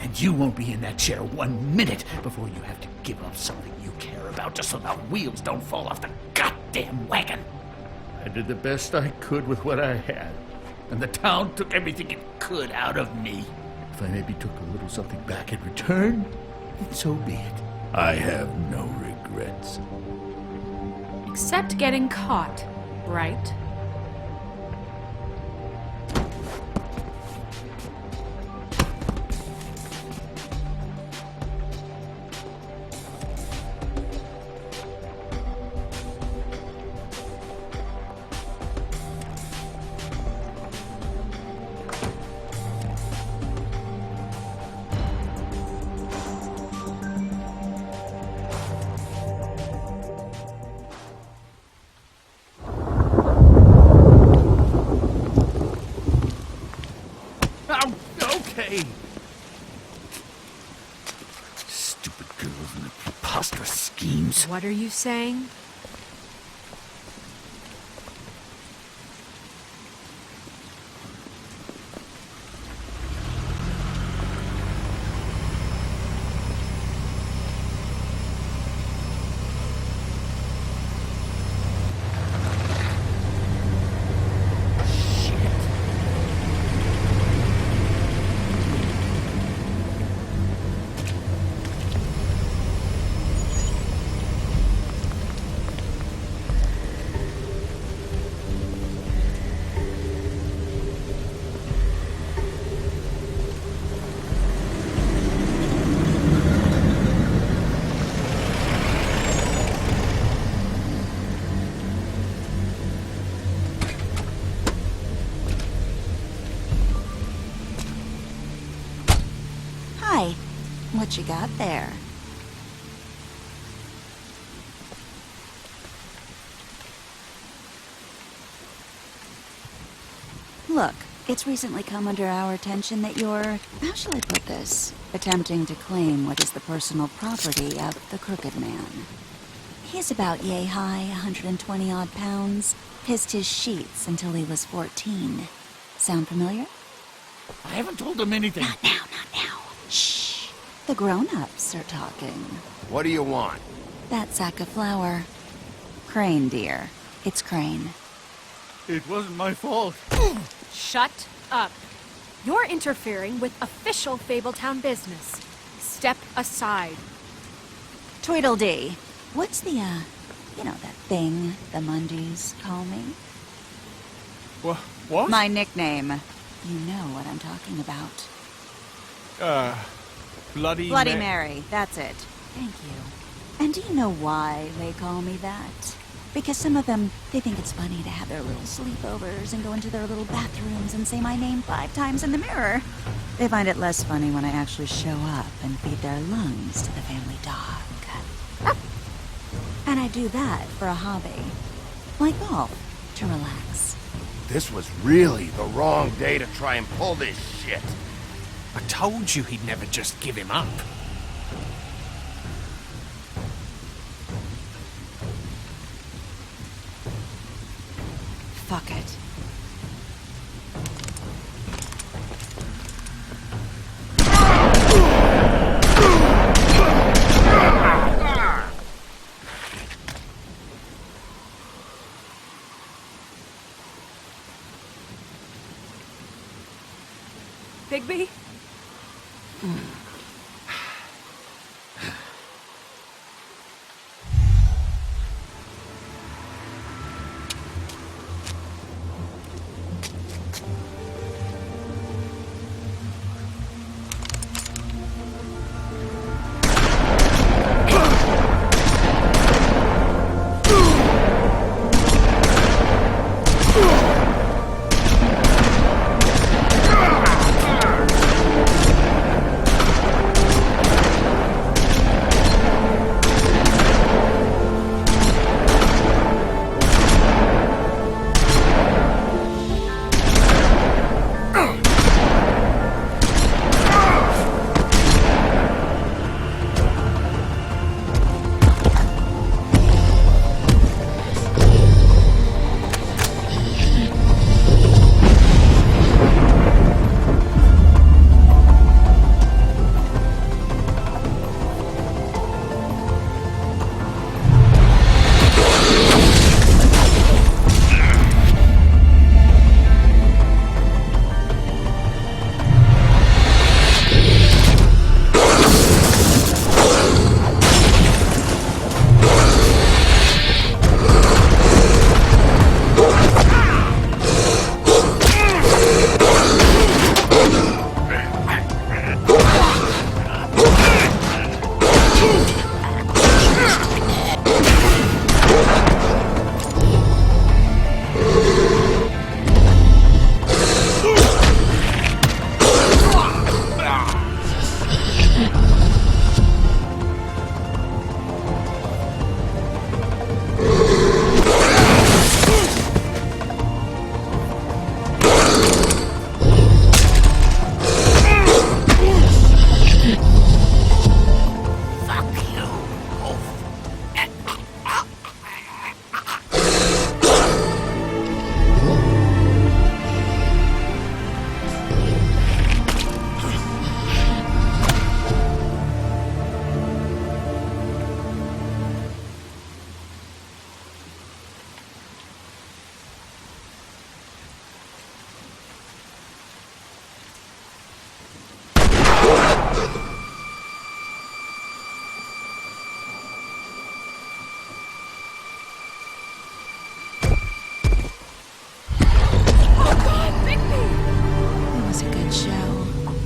And you won't be in that chair 1 minute before you have to give up something you care about just so the wheels don't fall off the goddamn wagon. I did the best I could with what I had, and the town took everything it could out of me. If I maybe took a little something back in return, then so be it. I have no regrets. Except getting caught, right? Okay. Stupid girls and their preposterous schemes. What are you saying? Hi. What you got there? Look, it's recently come under our attention that you're, how shall I put this, attempting to claim what is the personal property of the Crooked Man. He's about yay high, 120 odd pounds. Pissed his sheets until he was 14. Sound familiar? I haven't told him anything. Not now. Shh. The grown-ups are talking. What do you want? That sack of flour. Crane, dear. It's Crane. It wasn't my fault. Shut up. You're interfering with official Fabletown business. Step aside. Tweedledee. What's the, you know that thing the Mundies call me? What? My nickname. You know what I'm talking about. Bloody Mary. That's it. Thank you. And do you know why they call me that? Because some of them, they think it's funny to have their little sleepovers and go into their little bathrooms and say my name 5 times in the mirror. They find it less funny when I actually show up and feed their lungs to the family dog. And I do that for a hobby. Like golf, to relax. This was really the wrong day to try and pull this shit. I told you he'd never just give him up. Fuck it. Bigby?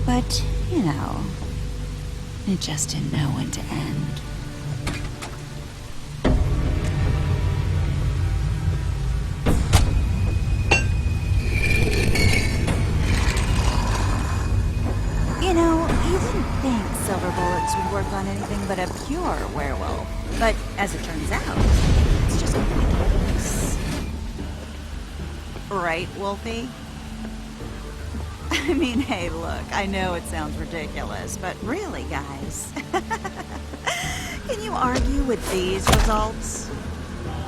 But, you know, it just didn't know when to end. You know, you wouldn't think silver bullets would work on anything but a pure werewolf. But as it turns out, it's just a weakness. Right, Wolfie? I mean, hey, look, I know it sounds ridiculous, but really, guys, Can you argue with these results?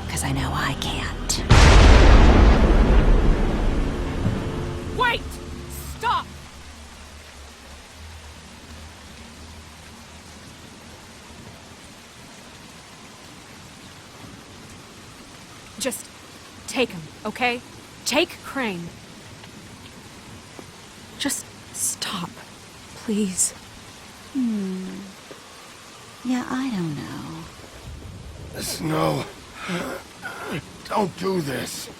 Because I know I can't. Wait! Stop! Just take him, okay? Take Crane. Just stop, please. Yeah, I don't know. Snow. Don't do this.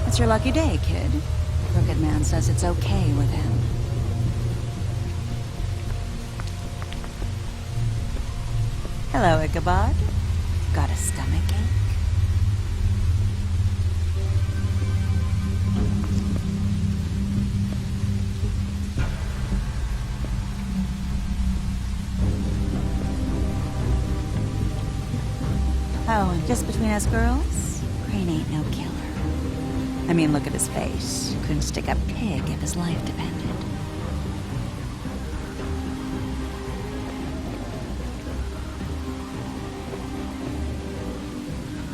It's your lucky day, kid. Crooked Man says it's okay with him. Hello, Ichabod. Got a stomachache? Oh, and just between us girls, Crane ain't no killer. I mean, look at his face. Couldn't stick a pig if his life depended.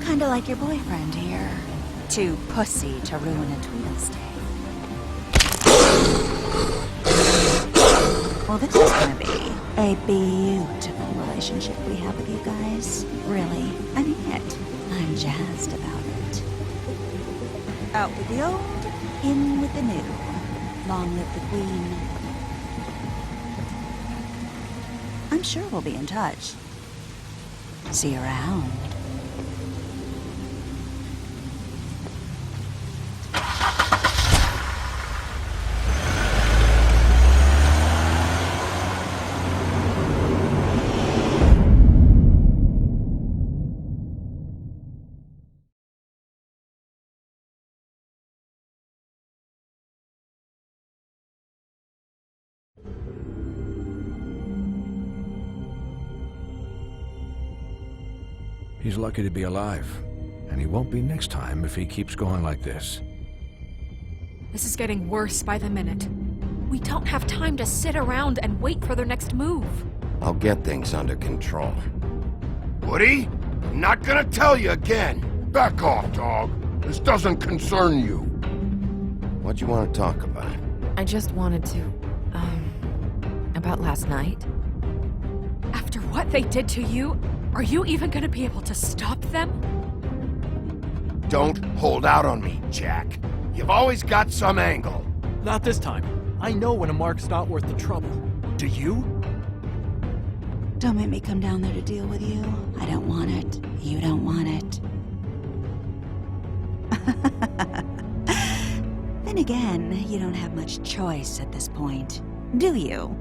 Kinda like your boyfriend here. Too pussy to ruin a Tweedle's day. Well, this is gonna be a beautiful relationship we have with you guys. Really, I mean it. I'm jazzed about it. Out with the old, in with the new. Long live the Queen. I'm sure we'll be in touch. See you around. He's lucky to be alive, and he won't be next time if he keeps going like this. This is getting worse by the minute. We don't have time to sit around and wait for their next move. I'll get things under control. Woody? I'm not gonna tell you again. Back off, dog. This doesn't concern you. What you want to talk about? I just wanted to, about last night. After what they did to you, are you even gonna be able to stop them? Don't hold out on me, Jack. You've always got some angle. Not this time. I know when a mark's not worth the trouble. Do you? Don't make me come down there to deal with you. I don't want it. You don't want it. Then again, you don't have much choice at this point, do you?